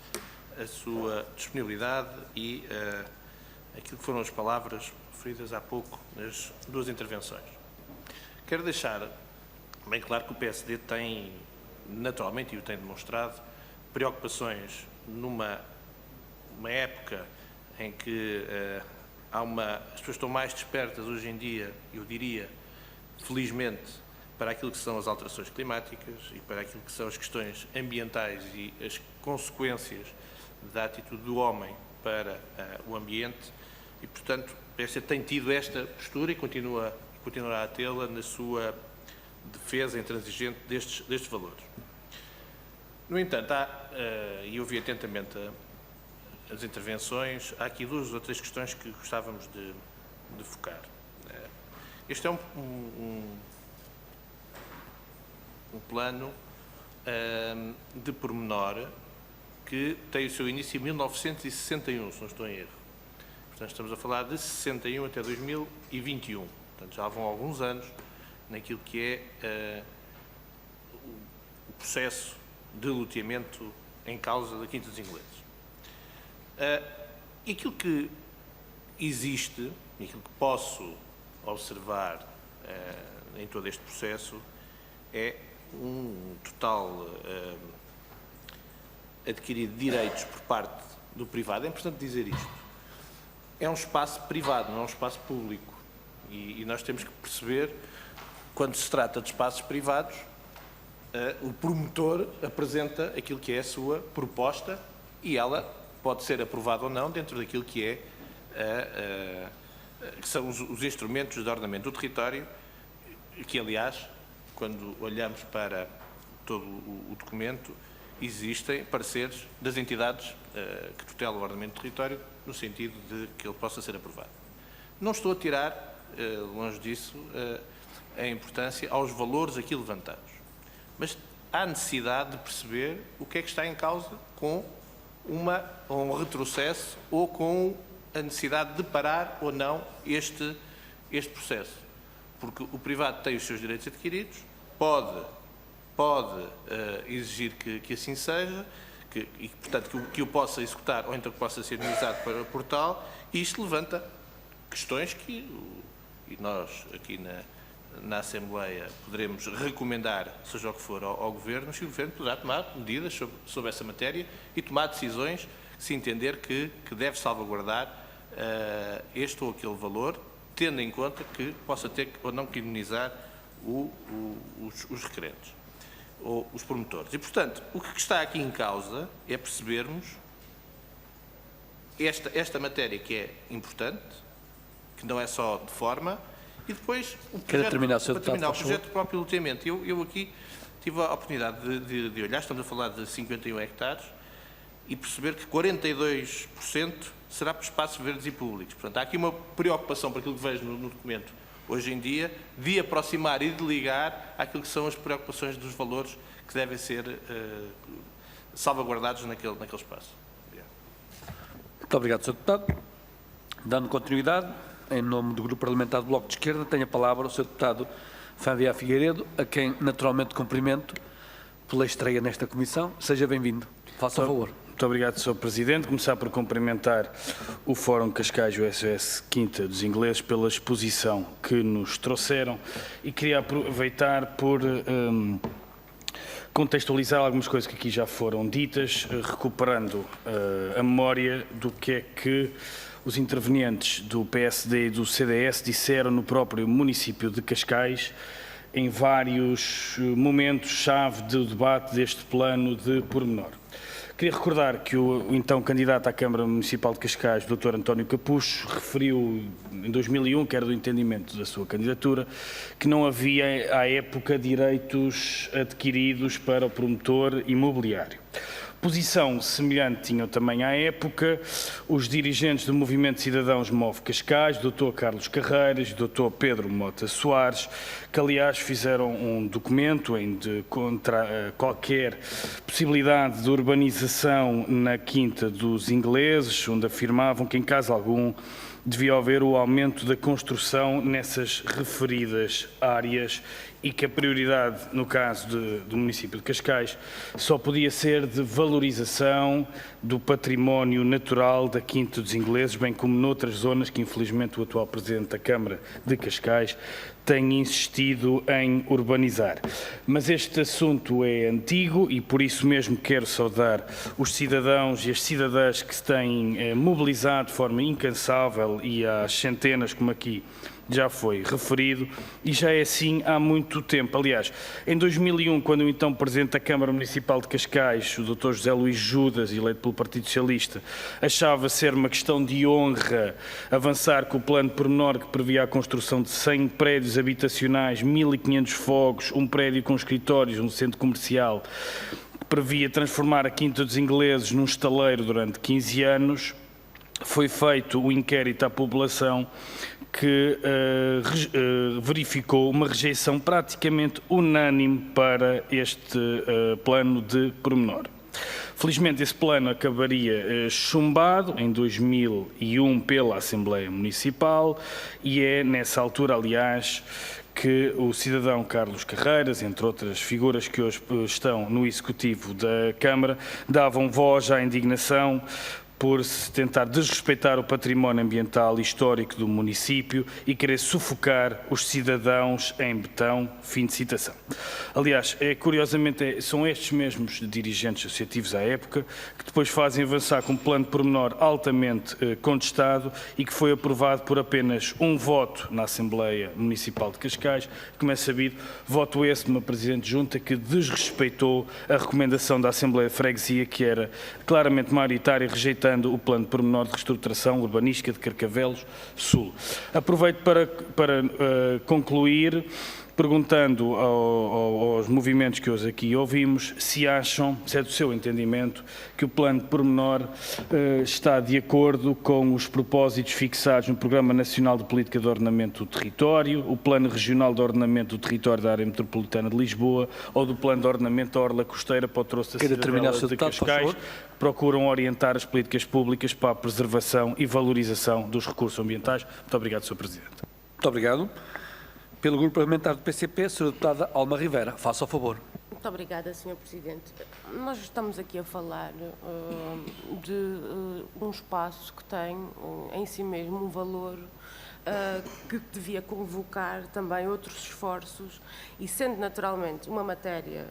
Speaker 7: a sua disponibilidade e aquilo que foram as palavras referidas há pouco nas duas intervenções. Quero deixar bem claro que o PSD tem, naturalmente, e o tem demonstrado, preocupações numa época em que as pessoas estão mais despertas hoje em dia, eu diria, felizmente, para aquilo que são as alterações climáticas e para aquilo que são as questões ambientais e as consequências da atitude do homem para o ambiente e, portanto, o PSD tem tido esta postura e continuará a tê-la na sua defesa intransigente destes valores. No entanto, e ouvi atentamente as intervenções, há aqui duas ou três questões que gostávamos de focar. Este é um plano de pormenor que tem o seu início em 1961, se não estou em erro. Portanto, estamos a falar de 61 até 2021. Portanto, já vão alguns anos naquilo que é o processo de loteamento em causa da Quinta dos Ingleses. E aquilo que existe, e aquilo que posso observar em todo este processo, é um total adquirido de direitos por parte do privado. É importante dizer isto. É um espaço privado, não é um espaço público. E nós temos que perceber, quando se trata de espaços privados, o promotor apresenta aquilo que é a sua proposta e ela pode ser aprovada ou não dentro daquilo que que são os instrumentos de ordenamento do território, que, aliás, quando olhamos para todo o documento, existem pareceres das entidades que tutelam o ordenamento do território no sentido de que ele possa ser aprovado. Não estou a tirar, longe disso, a importância aos valores aqui levantados, mas há necessidade de perceber o que é que está em causa com um retrocesso ou com a necessidade de parar ou não este processo. Porque o privado tem os seus direitos adquiridos, pode exigir que assim seja, e, portanto, que o possa executar ou então que possa ser minimizado para o portal, e isto levanta questões que e nós aqui na Assembleia poderemos recomendar, seja o que for, ao Governo, mas que o Governo poderá tomar medidas sobre essa matéria e tomar decisões se entender que deve salvaguardar este ou aquele valor, tendo em conta que possa ter ou não que indemnizar os requerentes ou os promotores. E, portanto, o que está aqui em causa é percebermos esta matéria que é importante, que não é só de forma, e depois o projeto próprio loteamento. Eu aqui tive a oportunidade de olhar, estamos a falar de 51 hectares, e perceber que 42% será para espaços verdes e públicos. Portanto, há aqui uma preocupação, para aquilo que vejo no documento hoje em dia, de aproximar e de ligar àquilo que são as preocupações dos valores que devem ser salvaguardados naquele espaço. Obrigado.
Speaker 1: Muito obrigado, Sr. Deputado. Dando continuidade, em nome do Grupo Parlamentar do Bloco de Esquerda, tem a palavra o Sr. Deputado Fábio Figueiredo, a quem naturalmente cumprimento pela estreia nesta comissão. Seja bem-vindo. Faça o favor.
Speaker 8: Muito obrigado, Sr. Presidente. Começar por cumprimentar o Fórum Cascais e o SOS Quinta dos Ingleses pela exposição que nos trouxeram e queria aproveitar por contextualizar algumas coisas que aqui já foram ditas, recuperando a memória do que é que os intervenientes do PSD e do CDS disseram no próprio município de Cascais em vários momentos-chave do debate deste plano de pormenor. Queria recordar que o então candidato à Câmara Municipal de Cascais, Dr. António Capucho, referiu em 2001, que era do entendimento da sua candidatura, que não havia à época direitos adquiridos para o promotor imobiliário. Posição semelhante tinham também à época os dirigentes do Movimento de Cidadãos Move Cascais, Dr. Carlos Carreiras e Dr. Pedro Mota Soares, que aliás fizeram um documento contra qualquer possibilidade de urbanização na Quinta dos Ingleses, onde afirmavam que em caso algum devia haver o aumento da construção nessas referidas áreas e que a prioridade, no caso do município de Cascais, só podia ser de valorização do património natural da Quinta dos Ingleses, bem como noutras zonas que, infelizmente, o atual Presidente da Câmara de Cascais tem insistido em urbanizar. Mas este assunto é antigo e por isso mesmo quero saudar os cidadãos e as cidadãs que se têm mobilizado de forma incansável e às centenas, como aqui já foi referido, e já é assim há muito tempo. Aliás, em 2001, quando o então Presidente da Câmara Municipal de Cascais, o Dr. José Luís Judas, eleito pelo Partido Socialista, achava ser uma questão de honra avançar com o plano pormenor que previa a construção de 100 prédios habitacionais, 1.500 fogos, um prédio com escritórios, um centro comercial, que previa transformar a Quinta dos Ingleses num estaleiro durante 15 anos, foi feito o inquérito à população que verificou uma rejeição praticamente unânime para este plano de pormenor. Felizmente esse plano acabaria chumbado em 2001 pela Assembleia Municipal e é nessa altura, aliás, que o cidadão Carlos Carreiras, entre outras figuras que hoje estão no Executivo da Câmara, davam voz à indignação por se tentar desrespeitar o património ambiental e histórico do município e querer sufocar os cidadãos em betão, fim de citação. Aliás, curiosamente, são estes mesmos dirigentes associativos à época que depois fazem avançar com um plano de pormenor altamente contestado e que foi aprovado por apenas um voto na Assembleia Municipal de Cascais, como é sabido, voto esse de uma Presidente de Junta que desrespeitou a recomendação da Assembleia de Freguesia, que era claramente maioritária, rejeitando o plano de pormenor de reestruturação urbanística de Carcavelos Sul. Aproveito para concluir perguntando aos movimentos que hoje aqui ouvimos se acham, se é do seu entendimento, que o plano de pormenor está de acordo com os propósitos fixados no Programa Nacional de Política de Ordenamento do Território, o Plano Regional de Ordenamento do Território da Área Metropolitana de Lisboa ou do Plano de Ordenamento da Orla Costeira para o troço da Cidadela de Cascais, que procuram orientar as políticas públicas para a preservação e valorização dos recursos ambientais. Muito obrigado, Sr. Presidente.
Speaker 1: Muito obrigado. Pelo Grupo Parlamentar do PCP, Sra. Deputada Alma Rivera. Faça o favor.
Speaker 2: Muito obrigada, Sr. Presidente. Nós estamos aqui a falar de um espaço que tem em si mesmo um valor que devia convocar também outros esforços e, sendo naturalmente uma matéria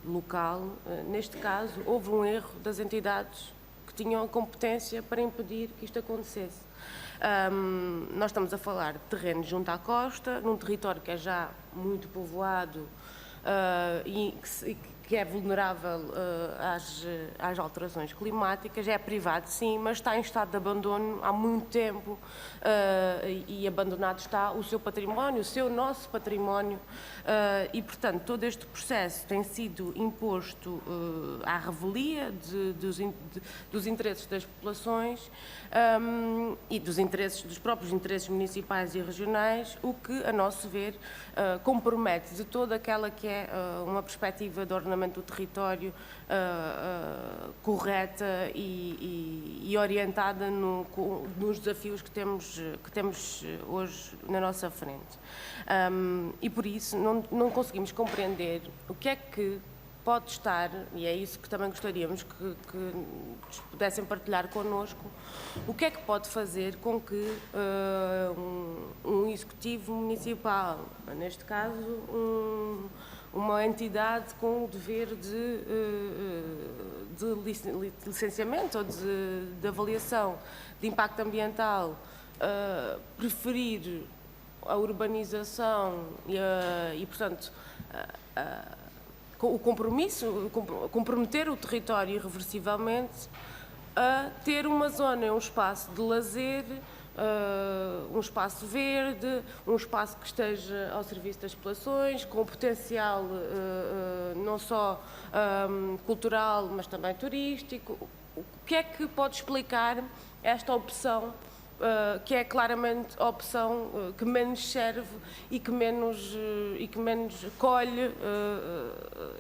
Speaker 2: local, neste caso, houve um erro das entidades que tinham a competência para impedir que isto acontecesse. Nós estamos a falar de terrenos junto à costa, num território que é já muito povoado e que é vulnerável às alterações climáticas, é privado sim, mas está em estado de abandono há muito tempo e abandonado está o seu património, o nosso património e, portanto, todo este processo tem sido imposto à revelia dos interesses das populações e dos próprios interesses municipais e regionais, o que, a nosso ver, compromete de toda aquela que é uma perspectiva de ordenamento do território correta e orientada nos desafios que temos hoje na nossa frente. E por isso não conseguimos compreender o que é que pode estar, e é isso que também gostaríamos que pudessem partilhar connosco, o que é que pode fazer com que um executivo municipal, neste caso uma entidade com o dever de licenciamento ou de avaliação de impacto ambiental, preferir a urbanização e portanto, o compromisso, comprometer o território irreversivelmente a ter uma zona, um espaço de lazer um espaço verde, um espaço que esteja ao serviço das populações, com potencial não só cultural, mas também turístico. O que é que pode explicar esta opção, que é claramente a opção que menos serve e que menos colhe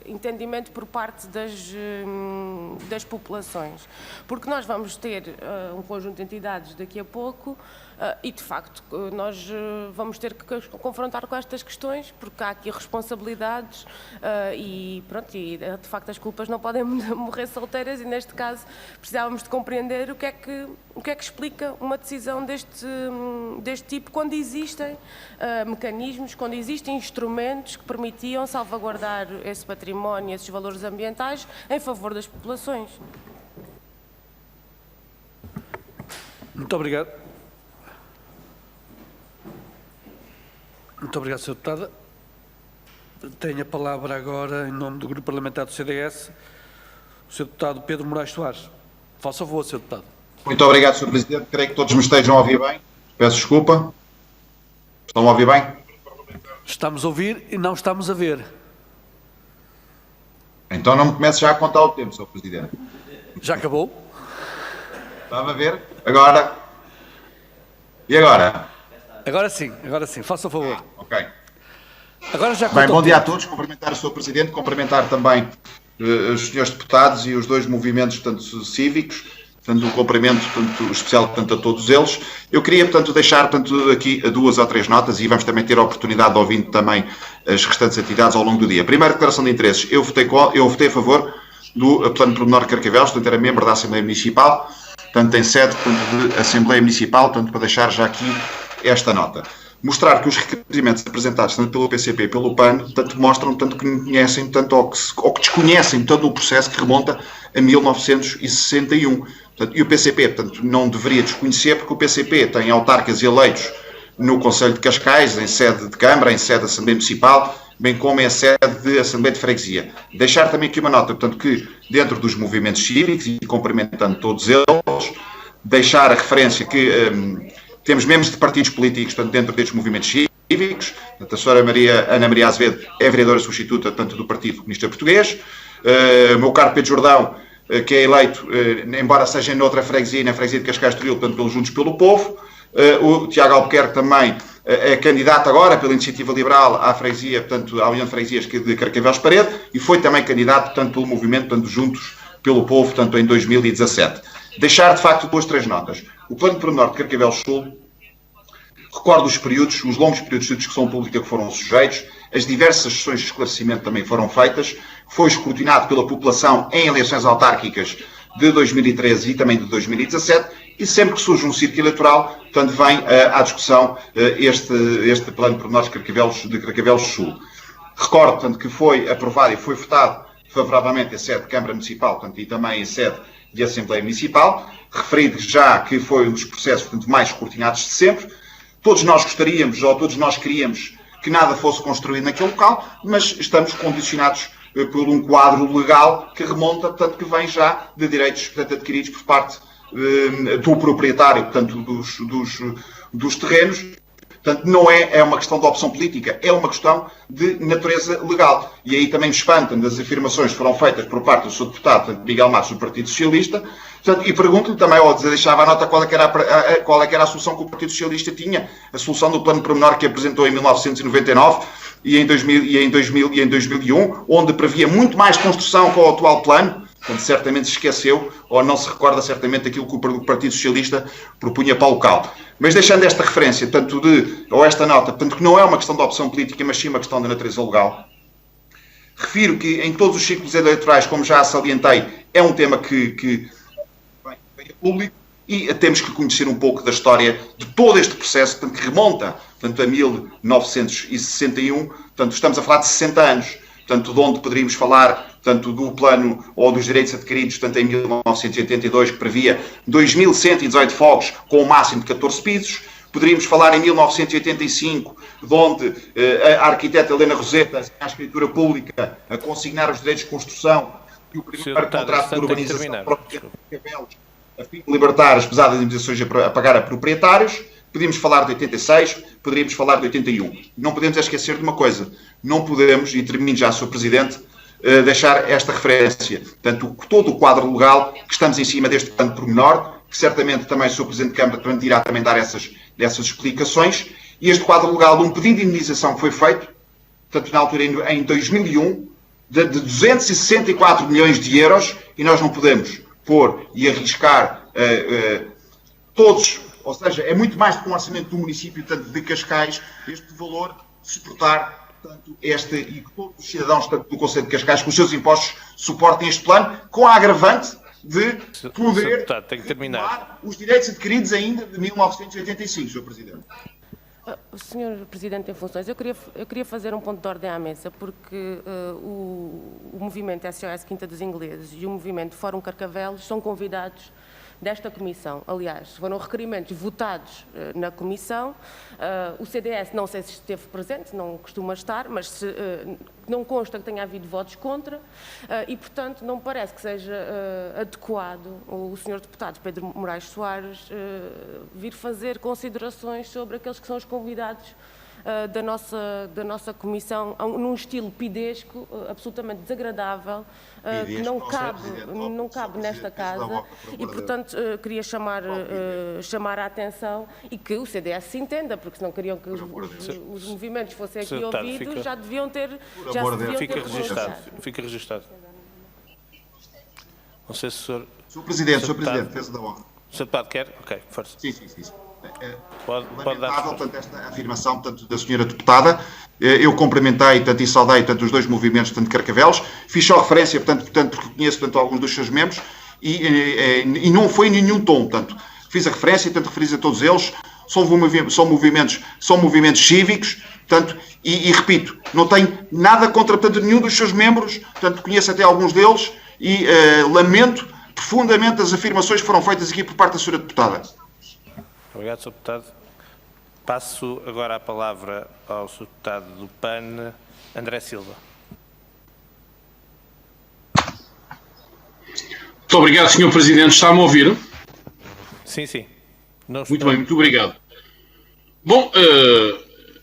Speaker 2: entendimento por parte das populações? Porque nós vamos ter um conjunto de entidades daqui a pouco e, de facto, nós vamos ter que confrontar com estas questões, porque há aqui responsabilidades e, pronto, e de facto as culpas não podem morrer solteiras e, neste caso, precisávamos de compreender o que é que explica uma decisão deste tipo quando existem mecanismos, quando existem instrumentos que permitiam salvaguardar esse património, esses valores ambientais em favor das populações.
Speaker 1: Muito obrigado. Muito obrigado, Sr. Deputada. Tenho a palavra agora, em nome do Grupo Parlamentar do CDS, o Sr. Deputado Pedro Moraes Soares. Faça favor, Sr. Deputado.
Speaker 9: Muito obrigado, Sr. Presidente. Creio que todos me estejam a ouvir bem. Peço desculpa. Estão a ouvir bem?
Speaker 1: Estamos a ouvir e não estamos a ver.
Speaker 9: Então não me comece já a contar o tempo, Sr. Presidente.
Speaker 1: Já acabou?
Speaker 9: Estava a ver? Agora? E agora?
Speaker 1: Agora sim, faça favor.
Speaker 9: Ok.
Speaker 1: Agora já
Speaker 9: Bem,
Speaker 1: contou
Speaker 9: bom dia a
Speaker 1: tudo.
Speaker 9: todos. Cumprimentar o Sr. Presidente, cumprimentar também os senhores deputados e os dois movimentos, tanto cívicos, portanto, um cumprimento especial a todos eles. Eu queria, portanto, deixar aqui 2 ou 3 notas e vamos também ter a oportunidade de ouvir também as restantes atividades ao longo do dia. Primeira declaração de interesses. Eu votei a favor do Plano Pormenor de Carcavelos, portanto, era membro da Assembleia Municipal, portanto, em sede de Assembleia Municipal, portanto, para deixar já aqui esta nota. Mostrar que os requerimentos apresentados tanto pelo PCP e pelo PAN, portanto, mostram tanto que conhecem, tanto ou que desconhecem todo o processo que remonta a 1961. Portanto, e o PCP, portanto, não deveria desconhecer, porque o PCP tem autarcas eleitos no Conselho de Cascais, em sede de Câmara, em sede de Assembleia Municipal, bem como em sede de Assembleia de Freguesia. Deixar também aqui uma nota, portanto, que dentro dos movimentos cívicos, e cumprimentando todos eles, deixar a referência que temos membros de partidos políticos, portanto, dentro destes movimentos cívicos. Portanto, a senhora Ana Maria Azevedo é vereadora substituta, portanto, do Partido Comunista Português. O meu caro Pedro Jordão, que é eleito, embora seja noutra freguesia, na freguesia de Cascais de Rio, portanto, pelos Juntos pelo Povo. O Tiago Albuquerque também é candidato agora pela Iniciativa Liberal à freguesia, portanto, à União de Freguesias de Carcavelos Parede, e foi também candidato, portanto, pelo movimento, portanto, Juntos pelo Povo, portanto, em 2017. Deixar, de facto, 2 ou 3 notas. O Plano Pormenor de Carcavelos Sul recorda os longos períodos de discussão pública que foram sujeitos, as diversas sessões de esclarecimento também foram feitas, foi escrutinado pela população em eleições autárquicas de 2013 e também de 2017, e sempre que surge um círculo eleitoral, portanto, vem à discussão este Plano Pormenor de Carcavelos Sul. Recordo, portanto, que foi aprovado e foi votado favoravelmente em sede de Câmara Municipal, portanto, e também em sede de Assembleia Municipal, referido já que foi um dos processos, portanto, mais escrutinados de sempre. Todos nós gostaríamos, ou todos nós queríamos, que nada fosse construído naquele local, mas estamos condicionados por um quadro legal que remonta, portanto, que vem já de direitos, portanto, adquiridos por parte do proprietário, portanto, dos terrenos. Portanto, não é uma questão de opção política, é uma questão de natureza legal. E aí também me espantam das afirmações que foram feitas por parte do Sr. Deputado, portanto, Miguel Matos, do Partido Socialista. Portanto, e pergunto-lhe também, ou deixava a nota, qual é que era a solução que o Partido Socialista tinha, a solução do Plano Pormenor que apresentou em 1999 e em 2001, onde previa muito mais construção que o atual plano. Portanto, certamente se esqueceu, ou não se recorda certamente daquilo que o Partido Socialista propunha para o local. Mas deixando esta referência, ou esta nota, portanto, que não é uma questão de opção política, mas sim uma questão de natureza legal, refiro que em todos os ciclos eleitorais, como já salientei, é um tema que vem a público, e temos que conhecer um pouco da história de todo este processo, portanto, que remonta, portanto, a 1961, portanto, estamos a falar de 60 anos, portanto, de onde poderíamos falar, portanto, do plano ou dos direitos adquiridos, portanto, em 1982, que previa 2.118 fogos com o máximo de 14 pisos. Poderíamos falar em 1985, de onde a arquiteta Helena Roseta, à escritura pública, a consignar os direitos de construção e o primeiro contrato de urbanização para o Carcavelos a fim de libertar as pesadas indemnizações a pagar a proprietários. Podíamos falar de 86, poderíamos falar de 81. Não podemos esquecer de uma coisa. Não podemos, e termino já, Sr. Presidente, deixar esta referência. Portanto, todo o quadro legal que estamos em cima deste plano pormenor, que certamente também o Sr. Presidente de Câmara irá também dar essas explicações. E este quadro legal de um pedido de indemnização que foi feito, portanto, na altura, em 2001, de 264 milhões de euros, e nós não podemos pôr e arriscar todos. Ou seja, é muito mais do que um orçamento do município, tanto de Cascais, este valor suportar, portanto, e que todos os cidadãos tanto do Concelho de Cascais, com os seus impostos, suportem este plano, com a agravante de poder retomar os direitos adquiridos ainda de 1985, Sr. Presidente.
Speaker 2: Sr. Presidente em funções, eu queria fazer um ponto de ordem à mesa, porque o movimento SOS Quinta dos Ingleses e o movimento Fórum Carcavelos são convidados desta comissão. Aliás, foram requerimentos votados na comissão. O CDS não sei se esteve presente, não costuma estar, mas não consta que tenha havido votos contra e, portanto, não me parece que seja adequado o Sr. Deputado Pedro Moraes Soares vir fazer considerações sobre aqueles que são os convidados da nossa comissão, num estilo pidesco, absolutamente desagradável, que não cabe nesta casa e, portanto, queria chamar a atenção e que o CDS se entenda, porque se não queriam que os movimentos fossem aqui ouvidos, já deviam ter...
Speaker 7: Fica registado. Não sei se o senhor...
Speaker 9: Sr. Presidente, fez da honra.
Speaker 7: O Sr. Deputado quer? Ok, força.
Speaker 9: Sim.
Speaker 7: Pode dar.
Speaker 9: Portanto, esta afirmação, portanto, da senhora deputada, eu cumprimentei, portanto, e saudei, portanto, os dois movimentos, portanto, de Carcavelos, fiz só referência, portanto, porque conheço, portanto, alguns dos seus membros, e não foi em nenhum tom, portanto, fiz a referência, portanto, referi a todos eles, são movimentos cívicos, portanto, e repito, não tenho nada contra, portanto, nenhum dos seus membros, portanto, conheço até alguns deles, e lamento profundamente as afirmações que foram feitas aqui por parte da senhora deputada.
Speaker 7: Obrigado, Sr. Deputado. Passo agora a palavra ao Sr. Deputado do PAN, André Silva.
Speaker 3: Muito obrigado, Sr. Presidente. Está-me a ouvir?
Speaker 7: Sim.
Speaker 3: Muito bem, muito obrigado. Bom,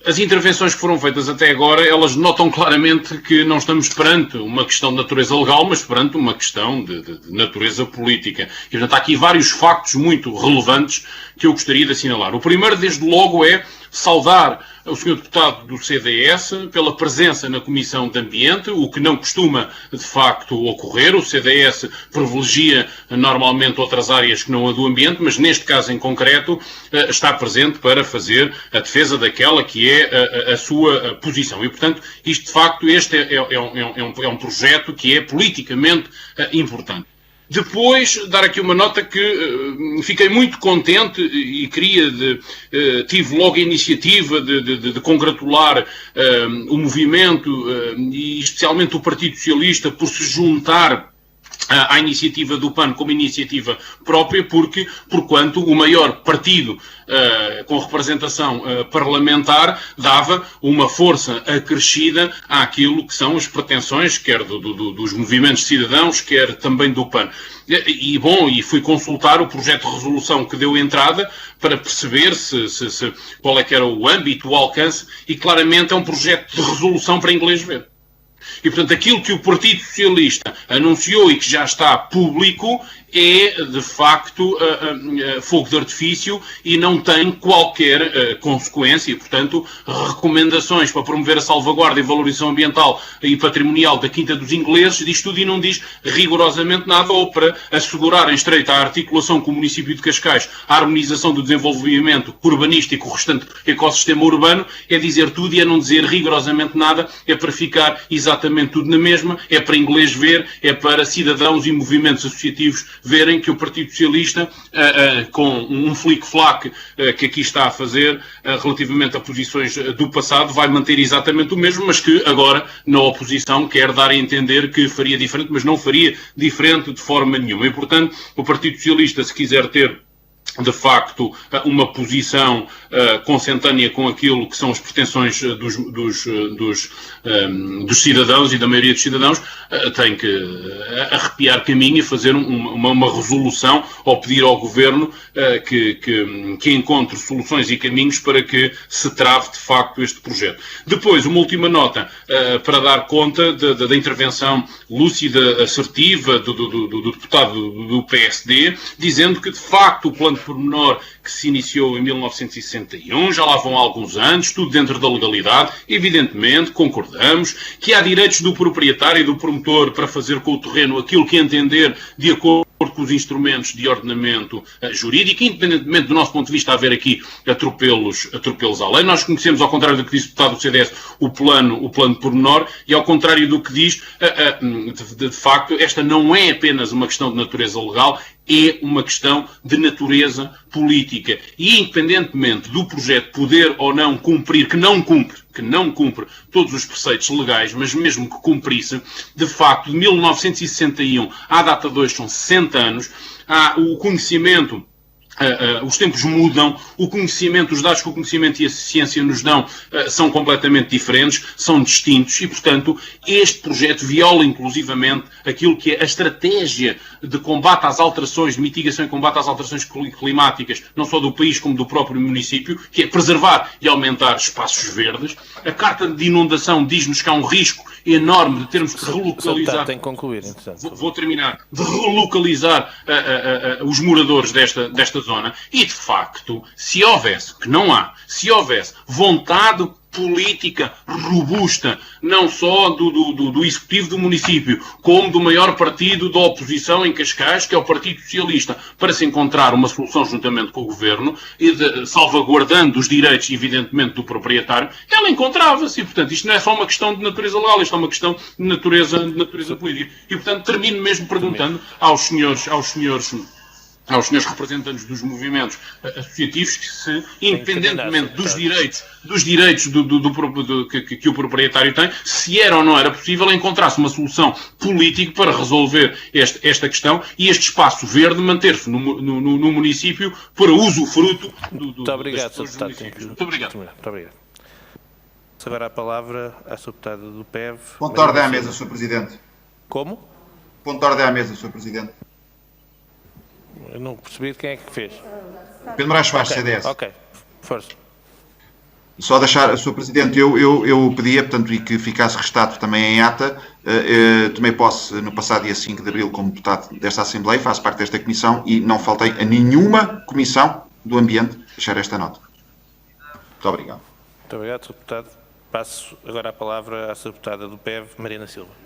Speaker 3: as intervenções que foram feitas até agora, elas notam claramente que não estamos perante uma questão de natureza legal, mas perante uma questão de natureza política. E, portanto, há aqui vários factos muito relevantes que eu gostaria de assinalar. O primeiro, desde logo, é saudar o Sr. Deputado do CDS pela presença na Comissão de Ambiente, o que não costuma, de facto, ocorrer. O CDS privilegia normalmente outras áreas que não a do ambiente, mas neste caso em concreto está presente para fazer a defesa daquela que é a sua posição. E, portanto, isto, de facto, este é um projeto que é politicamente importante. Depois, dar aqui uma nota que fiquei muito contente e tive logo a iniciativa de congratular o movimento e especialmente o Partido Socialista por se juntar à iniciativa do PAN como iniciativa própria, porquanto o maior partido com representação parlamentar dava uma força acrescida àquilo que são as pretensões, quer dos movimentos cidadãos, quer também do PAN. E fui consultar o projeto de resolução que deu entrada para perceber qual é que era o âmbito, o alcance, e claramente é um projeto de resolução para inglês ver. E, portanto, aquilo que o Partido Socialista anunciou e que já está público é, de facto, fogo de artifício e não tem qualquer consequência. E, portanto, recomendações para promover a salvaguarda e valorização ambiental e patrimonial da Quinta dos Ingleses, diz tudo e não diz rigorosamente nada, ou para assegurar em estreita a articulação com o município de Cascais, a harmonização do desenvolvimento urbanístico, o restante ecossistema urbano, é dizer tudo e é não dizer rigorosamente nada, é para ficar exatamente tudo na mesma, é para inglês ver, é para cidadãos e movimentos associativos verem que o Partido Socialista, com um flic-flac que aqui está a fazer relativamente a posições do passado, vai manter exatamente o mesmo, mas que agora, na oposição, quer dar a entender que faria diferente, mas não faria diferente de forma nenhuma. E, portanto, o Partido Socialista, se quiser ter de facto, uma posição consentânea com aquilo que são as pretensões dos cidadãos e da maioria dos cidadãos, tem que arrepiar caminho e fazer uma resolução ou pedir ao Governo que encontre soluções e caminhos para que se trave, de facto, este projeto. Depois, uma última nota para dar conta da intervenção lúcida, assertiva do deputado do PSD, dizendo que, de facto, o plano pormenor que se iniciou em 1961, já lá vão alguns anos, tudo dentro da legalidade, evidentemente, concordamos, que há direitos do proprietário e do promotor para fazer com o terreno aquilo que entender de acordo com os instrumentos de ordenamento jurídico, independentemente do nosso ponto de vista haver aqui atropelos à lei. Nós conhecemos, ao contrário do que disse o deputado do CDS, o plano pormenor, e ao contrário do que diz, de facto, esta não é apenas uma questão de natureza legal, é uma questão de natureza política. E, independentemente do projeto poder ou não cumprir, que não cumpre todos os preceitos legais, mas mesmo que cumprisse, de facto, de 1961 à data de hoje são 60 anos, há o conhecimento. Os tempos mudam, os dados que o conhecimento e a ciência nos dão são completamente diferentes, são distintos e, portanto, este projeto viola inclusivamente aquilo que é a estratégia de combate às alterações, de mitigação e combate às alterações climáticas, não só do país como do próprio município, que é preservar e aumentar espaços verdes. A Carta de Inundação diz-nos que há um risco enorme de termos que relocalizar.
Speaker 7: Tem que concluir,
Speaker 3: vou terminar. De relocalizar os moradores desta zona. E, de facto, se houvesse vontade política robusta, não só do executivo do município, como do maior partido da oposição em Cascais, que é o Partido Socialista, para se encontrar uma solução juntamente com o Governo, e salvaguardando os direitos, evidentemente, do proprietário, ela encontrava-se. E, portanto, isto não é só uma questão de natureza legal, isto é uma questão de natureza política. E, portanto, termino mesmo perguntando aos senhores representantes dos movimentos associativos que, independentemente dos direitos que o proprietário tem, se era ou não era possível encontrar-se uma solução política para resolver esta questão e este espaço verde manter-se no município para usufruto
Speaker 7: Muito obrigado,
Speaker 3: das pessoas do município. Muito obrigado.
Speaker 7: Muito obrigado. Agora a palavra à sua deputada do PEV.
Speaker 9: Ponto de ordem à mesa, Sr. Presidente.
Speaker 7: Como?
Speaker 9: Ponto de ordem à mesa, Sr. Presidente.
Speaker 7: Eu não percebi quem é que fez.
Speaker 9: Pedro Moraes Soares, CDS.
Speaker 7: Ok, força.
Speaker 9: Só deixar, Sr. Presidente, eu pedia, portanto, e que ficasse registado também em ata, tomei posse no passado dia 5 de abril como deputado desta Assembleia, faço parte desta comissão e não faltei a nenhuma comissão do ambiente deixar esta nota. Muito obrigado.
Speaker 7: Muito obrigado, Sr. Deputado. Passo agora a palavra à Sra. Deputada do PEV, Mariana Silva.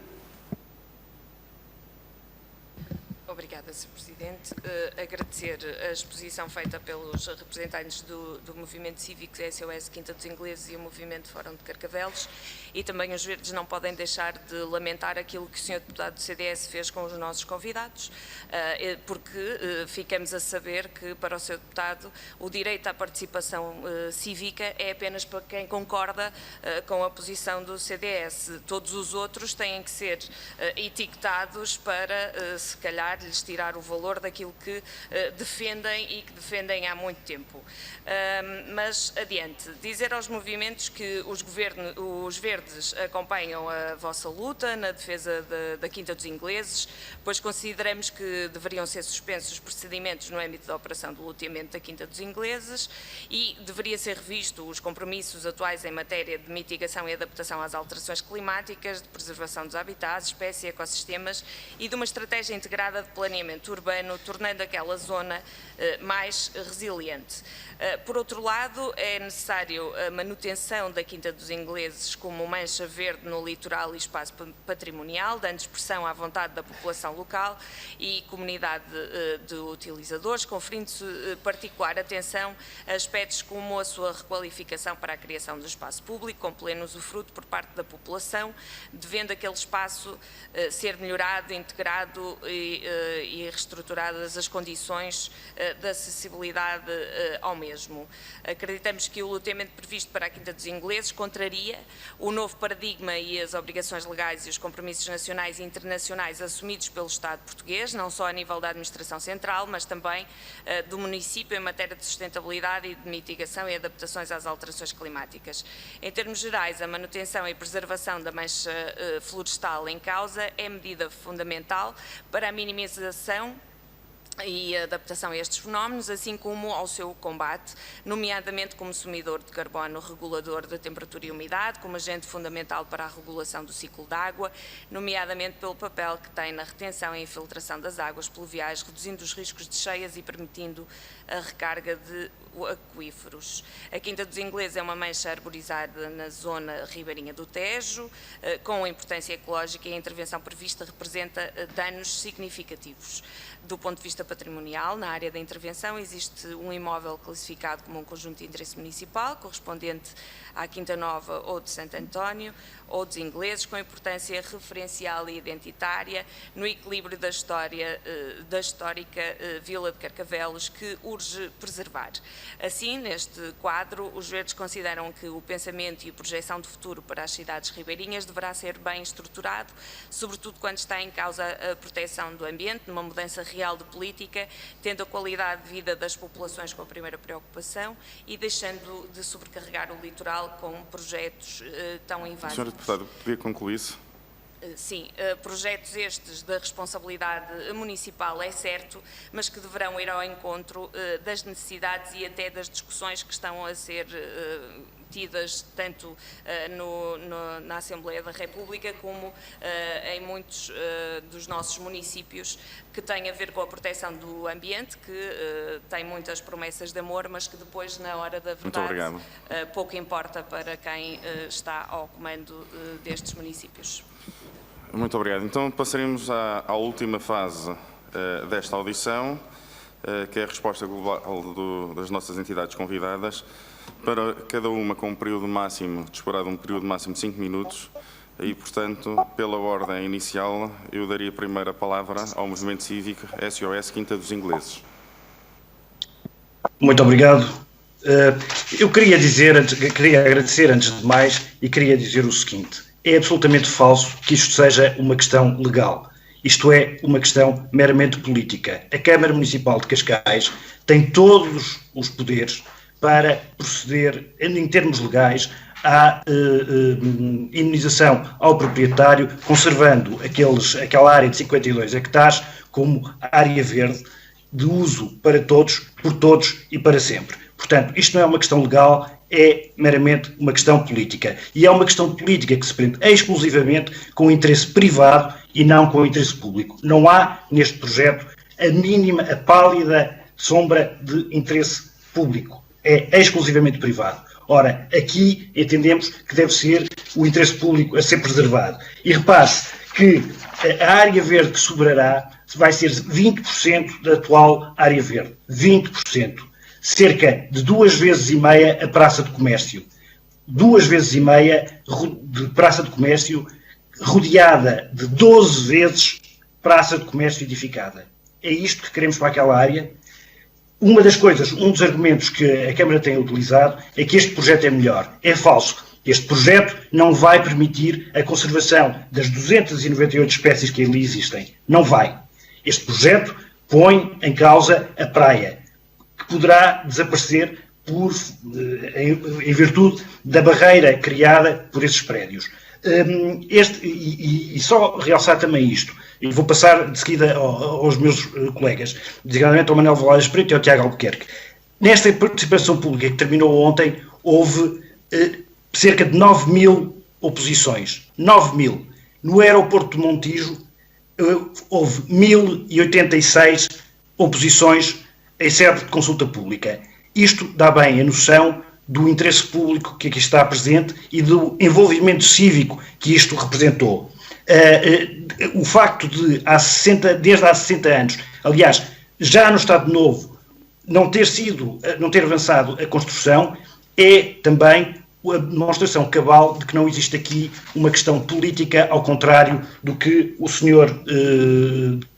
Speaker 2: Obrigada, Sr. Presidente. Agradecer a exposição feita pelos representantes do Movimento Cívico SOS Quinta dos Ingleses e o Movimento Fórum de Carcavelos, e também os verdes não podem deixar de lamentar aquilo que o Sr. Deputado do CDS fez com os nossos convidados, porque ficamos a saber que para o Sr. Deputado o direito à participação cívica é apenas para quem concorda com a posição do CDS. Todos os outros têm que ser etiquetados para, se calhar, lhes tirar o valor daquilo que defendem e que defendem há muito tempo. Mas, adiante, dizer aos movimentos que os verdes acompanham a vossa luta na defesa da Quinta dos Ingleses, pois consideramos que deveriam ser suspensos os procedimentos no âmbito da operação de loteamento da Quinta dos Ingleses e deveria ser revisto os compromissos atuais em matéria de mitigação e adaptação às alterações climáticas, de preservação dos habitats, espécies e ecossistemas e de uma estratégia integrada de planeamento urbano, tornando aquela zona mais resiliente. Por outro lado, é necessário a manutenção da Quinta dos Ingleses como mancha verde no litoral e espaço patrimonial, dando expressão à vontade da população local e comunidade de utilizadores, conferindo-se particular atenção a aspectos como a sua requalificação para a criação do espaço público, com pleno usufruto por parte da população, devendo aquele espaço ser melhorado, integrado e
Speaker 10: e reestruturadas as condições de acessibilidade ao mesmo. Acreditamos que o loteamento previsto para a Quinta dos Ingleses contraria o novo paradigma e as obrigações legais e os compromissos nacionais e internacionais assumidos pelo Estado português, não só a nível da administração central, mas também do município em matéria de sustentabilidade e de mitigação e adaptações às alterações climáticas. Em termos gerais, a manutenção e preservação da mancha florestal em causa é medida fundamental para a minimização e adaptação a estes fenómenos, assim como ao seu combate, nomeadamente como sumidor de carbono, regulador da temperatura e umidade, como agente fundamental para a regulação do ciclo da água, nomeadamente pelo papel que tem na retenção e infiltração das águas pluviais, reduzindo os riscos de cheias e permitindo a recarga de aquíferos. A Quinta dos Ingleses é uma mancha arborizada na zona ribeirinha do Tejo, com importância ecológica, e a intervenção prevista representa danos significativos. Do ponto de vista patrimonial, na área da intervenção existe um imóvel classificado como um conjunto de interesse municipal, correspondente à Quinta Nova ou de Santo António, ou dos Ingleses, com importância referencial e identitária, no equilíbrio da histórica Vila de Carcavelos, que urge preservar. Assim, neste quadro, os verdes consideram que o pensamento e a projeção de futuro para as cidades ribeirinhas deverá ser bem estruturado, sobretudo quando está em causa a proteção do ambiente, numa mudança real de política, tendo a qualidade de vida das populações como a primeira preocupação e deixando de sobrecarregar o litoral com projetos tão invasivos.
Speaker 11: Senhora Deputada, podia concluir-se?
Speaker 10: Sim, projetos estes da responsabilidade municipal, é certo, mas que deverão ir ao encontro das necessidades e até das discussões que estão a ser tidas tanto na Assembleia da República como em muitos dos nossos municípios, que têm a ver com a proteção do ambiente, que tem muitas promessas de amor, mas que depois, na hora da verdade, pouco importa para quem está ao comando destes municípios.
Speaker 11: Muito obrigado. Então passaremos à última fase desta audição, que é a resposta global das nossas entidades convidadas, para cada uma com um período máximo, disparado um período máximo de 5 minutos, e, portanto, pela ordem inicial, eu daria primeiro a palavra ao Movimento Cívico SOS Quinta dos Ingleses.
Speaker 12: Muito obrigado. Eu queria agradecer antes de mais, e queria dizer o seguinte: é absolutamente falso que isto seja uma questão legal. Isto é uma questão meramente política. A Câmara Municipal de Cascais tem todos os poderes para proceder, em termos legais, à indemnização ao proprietário, conservando aquela área de 52 hectares como área verde de uso para todos, por todos e para sempre. Portanto, isto não é uma questão legal, é meramente uma questão política. E é uma questão política que se prende exclusivamente com o interesse privado e não com o interesse público. Não há neste projeto a mínima, a pálida sombra de interesse público. É exclusivamente privado. Ora, aqui entendemos que deve ser o interesse público a ser preservado. E repare que a área verde que sobrará vai ser 20% da atual área verde. 20%. Cerca de 2,5 vezes a praça de comércio. 2,5 vezes de praça de comércio, rodeada de 12 vezes praça de comércio edificada. É isto que queremos para aquela área. Um dos argumentos que a Câmara tem utilizado é que este projeto é melhor. É falso. Este projeto não vai permitir a conservação das 298 espécies que ali existem. Não vai. Este projeto põe em causa a praia, que poderá desaparecer em virtude da barreira criada por esses prédios. E só realçar também isto, e vou passar de seguida aos meus colegas, designadamente ao Manuel Valadas Preto e ao Tiago Albuquerque. Nesta participação pública que terminou ontem, houve cerca de 9.000 oposições. 9.000. No aeroporto de Montijo, houve 1.086 oposições em sede de consulta pública. Isto dá bem a noção do interesse público que aqui está presente e do envolvimento cívico que isto representou. O facto de, desde há 60 anos, aliás, já no Estado Novo, não ter avançado a construção, é também a demonstração cabal de que não existe aqui uma questão política, ao contrário do que o senhor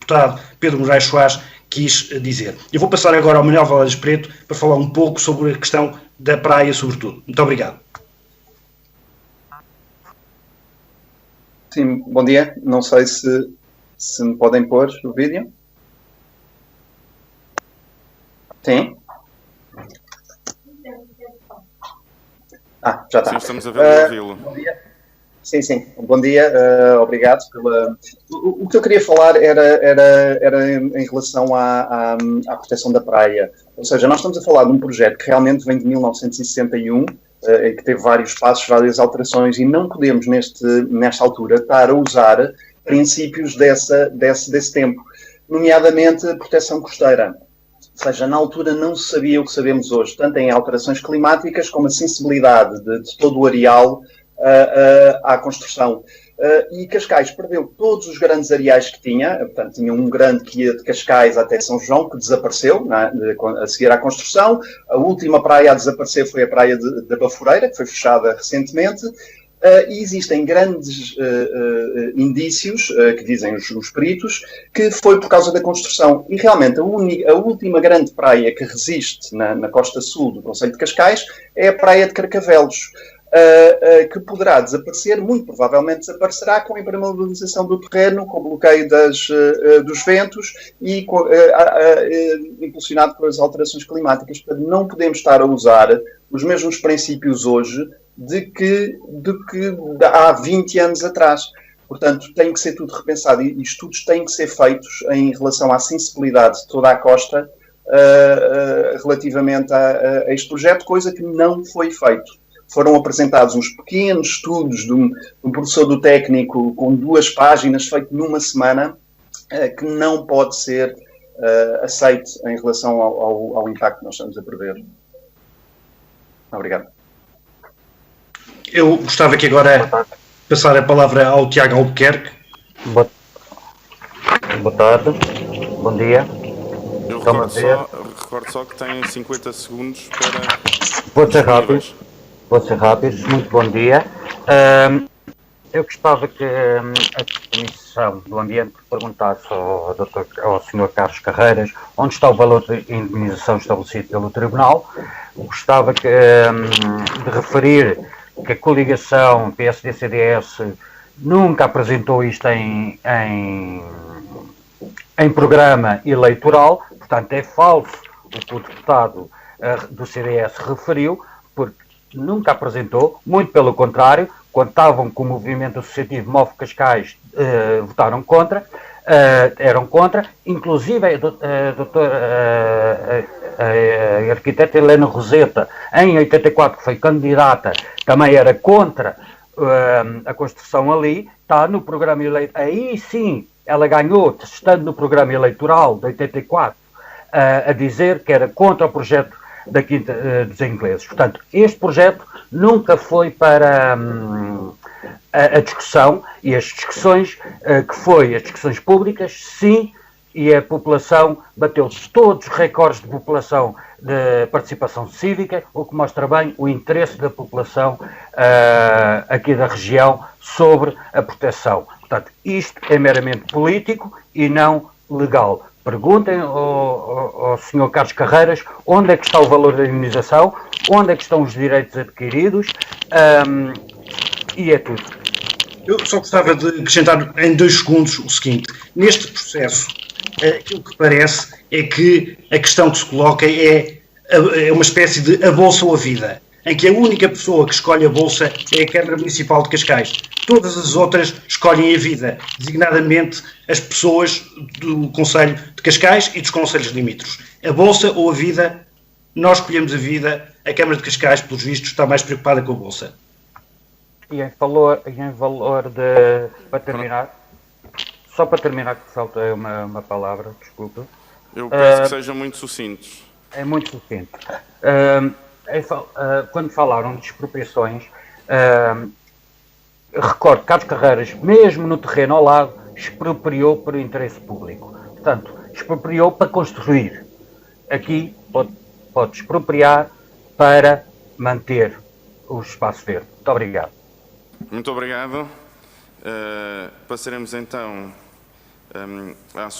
Speaker 12: deputado Pedro Moraes Soares quis dizer. Eu vou passar agora ao Manuel Valades Preto para falar um pouco sobre a questão da praia, sobretudo. Muito obrigado.
Speaker 13: Sim, bom dia. Não sei se me podem pôr o vídeo. Sim? Já está.
Speaker 11: Sim, estamos a ver o
Speaker 13: Bom dia. Sim. Bom dia. Obrigado pela... O que eu queria falar era em relação à proteção da praia. Ou seja, nós estamos a falar de um projeto que realmente vem de 1961, que teve vários passos, várias alterações, e não podemos, nesta altura, estar a usar princípios desse tempo, nomeadamente a proteção costeira. Ou seja, na altura não se sabia o que sabemos hoje, tanto em alterações climáticas como a sensibilidade de todo o areal à construção. E Cascais perdeu todos os grandes areais que tinha, portanto, tinha um grande que ia de Cascais até São João, que desapareceu a seguir à construção. A última praia a desaparecer foi a praia da Baforeira, que foi fechada recentemente. E existem grandes indícios, que dizem os peritos, que foi por causa da construção. E realmente a última grande praia que resiste na costa sul do concelho de Cascais é a praia de Carcavelos, que poderá desaparecer, muito provavelmente desaparecerá com a impermeabilização do terreno, com o bloqueio dos ventos e impulsionado pelas alterações climáticas. Portanto, não podemos estar a usar os mesmos princípios hoje de que há 20 anos atrás. Portanto, tem que ser tudo repensado e estudos têm que ser feitos em relação à sensibilidade de toda a costa relativamente a este projeto, coisa que não foi feito. Foram apresentados uns pequenos estudos de um professor do técnico com 2 páginas, feito numa semana, que não pode ser aceito em relação ao impacto que nós estamos a prever. Obrigado.
Speaker 12: Eu gostava que agora passar a palavra ao Tiago Albuquerque.
Speaker 14: Boa tarde, bom dia.
Speaker 11: Eu recordo só que tem 50 segundos para...
Speaker 14: Vou ser rápido, muito bom dia. Eu gostava que a Comissão do Ambiente perguntasse ao Sr. Carlos Carreiras onde está o valor de indemnização estabelecido pelo Tribunal. Gostava de referir que a coligação PSD-CDS nunca apresentou isto em programa eleitoral, portanto é falso o que o deputado do CDS referiu, porque nunca apresentou, muito pelo contrário, quando estavam com o movimento associativo Move Cascais, votaram contra, eram contra, inclusive a arquiteta Helena Roseta, em 84, que foi candidata, também era contra a construção ali, está no programa eleitoral, aí sim ela ganhou, estando no programa eleitoral de 84, a dizer que era contra o projeto da Quinta dos Ingleses. Portanto, este projeto nunca foi para a discussão, e as discussões as discussões públicas, sim, e a população bateu todos os recordes de população de participação cívica, o que mostra bem o interesse da população aqui da região sobre a proteção. Portanto, isto é meramente político e não legal. Perguntem ao Sr. Carlos Carreiras onde é que está o valor da indemnização, onde é que estão os direitos adquiridos, e é tudo.
Speaker 12: Eu só gostava de acrescentar em 2 segundos o seguinte. Neste processo, aquilo que parece é que a questão que se coloca é uma espécie de a bolsa ou a vida, em que a única pessoa que escolhe a bolsa é a Câmara Municipal de Cascais. Todas as outras escolhem a vida, designadamente as pessoas do Concelho de Cascais e dos concelhos limítrofes. A bolsa ou a vida, nós escolhemos a vida, a Câmara de Cascais, pelos vistos, está mais preocupada com a bolsa.
Speaker 14: E em valor de... Para terminar, só para terminar, que falta uma palavra, desculpa.
Speaker 11: Eu peço que sejam muito sucintos.
Speaker 14: É muito sucinto. Quando falaram de expropriações, recordo que Carlos Carreiras, mesmo no terreno ao lado, expropriou por interesse público. Portanto, expropriou para construir. Aqui pode expropriar para manter o espaço verde. Muito obrigado.
Speaker 11: Muito obrigado. Passaremos então à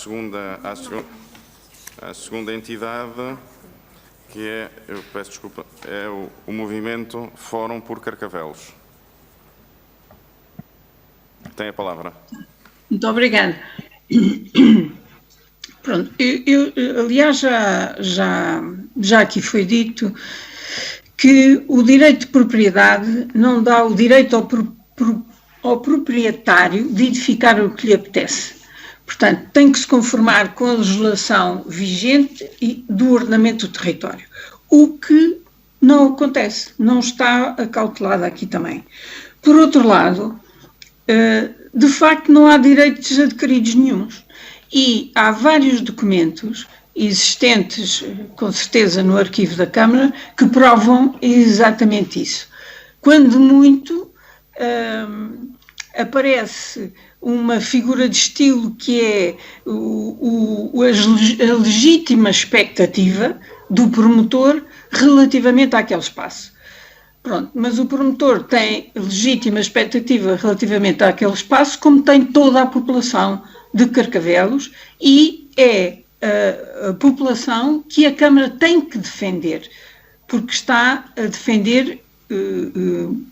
Speaker 11: segunda entidade, que é, eu peço desculpa, é o movimento Fórum por Carcavelos. Tem a palavra.
Speaker 5: Muito obrigada. Pronto, aliás, já aqui foi dito que o direito de propriedade não dá o direito ao proprietário de edificar o que lhe apetece. Portanto, tem que se conformar com a legislação vigente e do ordenamento do território. O que não acontece, não está acautelado aqui também. Por outro lado, de facto não há direitos adquiridos nenhuns. E há vários documentos existentes, com certeza, no arquivo da Câmara, que provam exatamente isso. Quando muito, aparece uma figura de estilo que é a legítima expectativa do promotor relativamente àquele espaço. Pronto, mas o promotor tem legítima expectativa relativamente àquele espaço, como tem toda a população de Carcavelos, e é a população que a Câmara tem que defender, porque está a defender,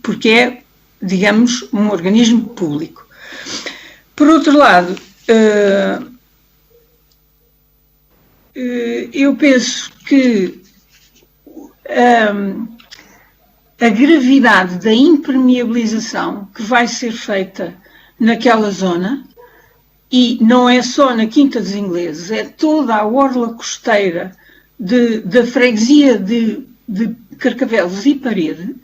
Speaker 5: porque é, digamos, um organismo público. Por outro lado, eu penso que a gravidade da impermeabilização que vai ser feita naquela zona, e não é só na Quinta dos Ingleses, é toda a orla costeira da freguesia de Carcavelos e Parede,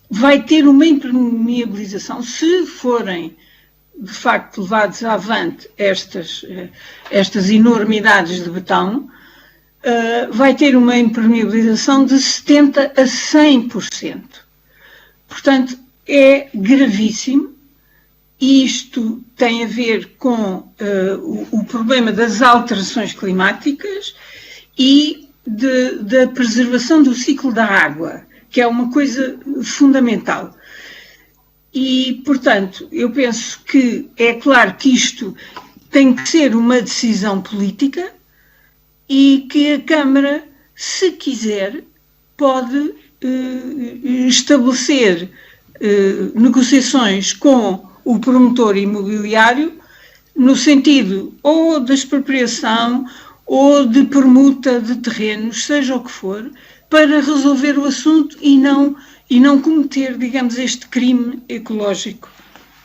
Speaker 5: vai ter uma impermeabilização, se forem de facto levados avante estas enormidades de betão, vai ter uma impermeabilização de 70% a 100%. Portanto, é gravíssimo. Isto tem a ver com o problema das alterações climáticas e da preservação do ciclo da água, que é uma coisa fundamental. E, portanto, eu penso que é claro que isto tem que ser uma decisão política e que a Câmara, se quiser, pode estabelecer negociações com o promotor imobiliário no sentido ou de expropriação ou de permuta de terrenos, seja o que for, para resolver o assunto e não cometer, digamos, este crime ecológico.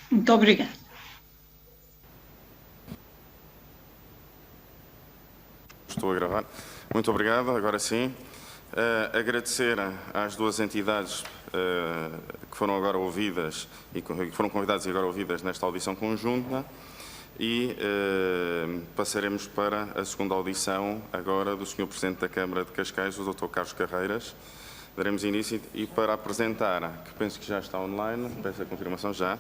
Speaker 5: Muito obrigada.
Speaker 11: Estou a gravar. Muito obrigado. Agora sim. Agradecer às duas entidades que foram agora ouvidas e que foram convidadas e agora ouvidas nesta audição conjunta e passaremos para a segunda audição agora do Sr. Presidente da Câmara de Cascais, o Dr. Carlos Carreiras. Daremos início e para apresentar, que penso que já está online, peço a confirmação já,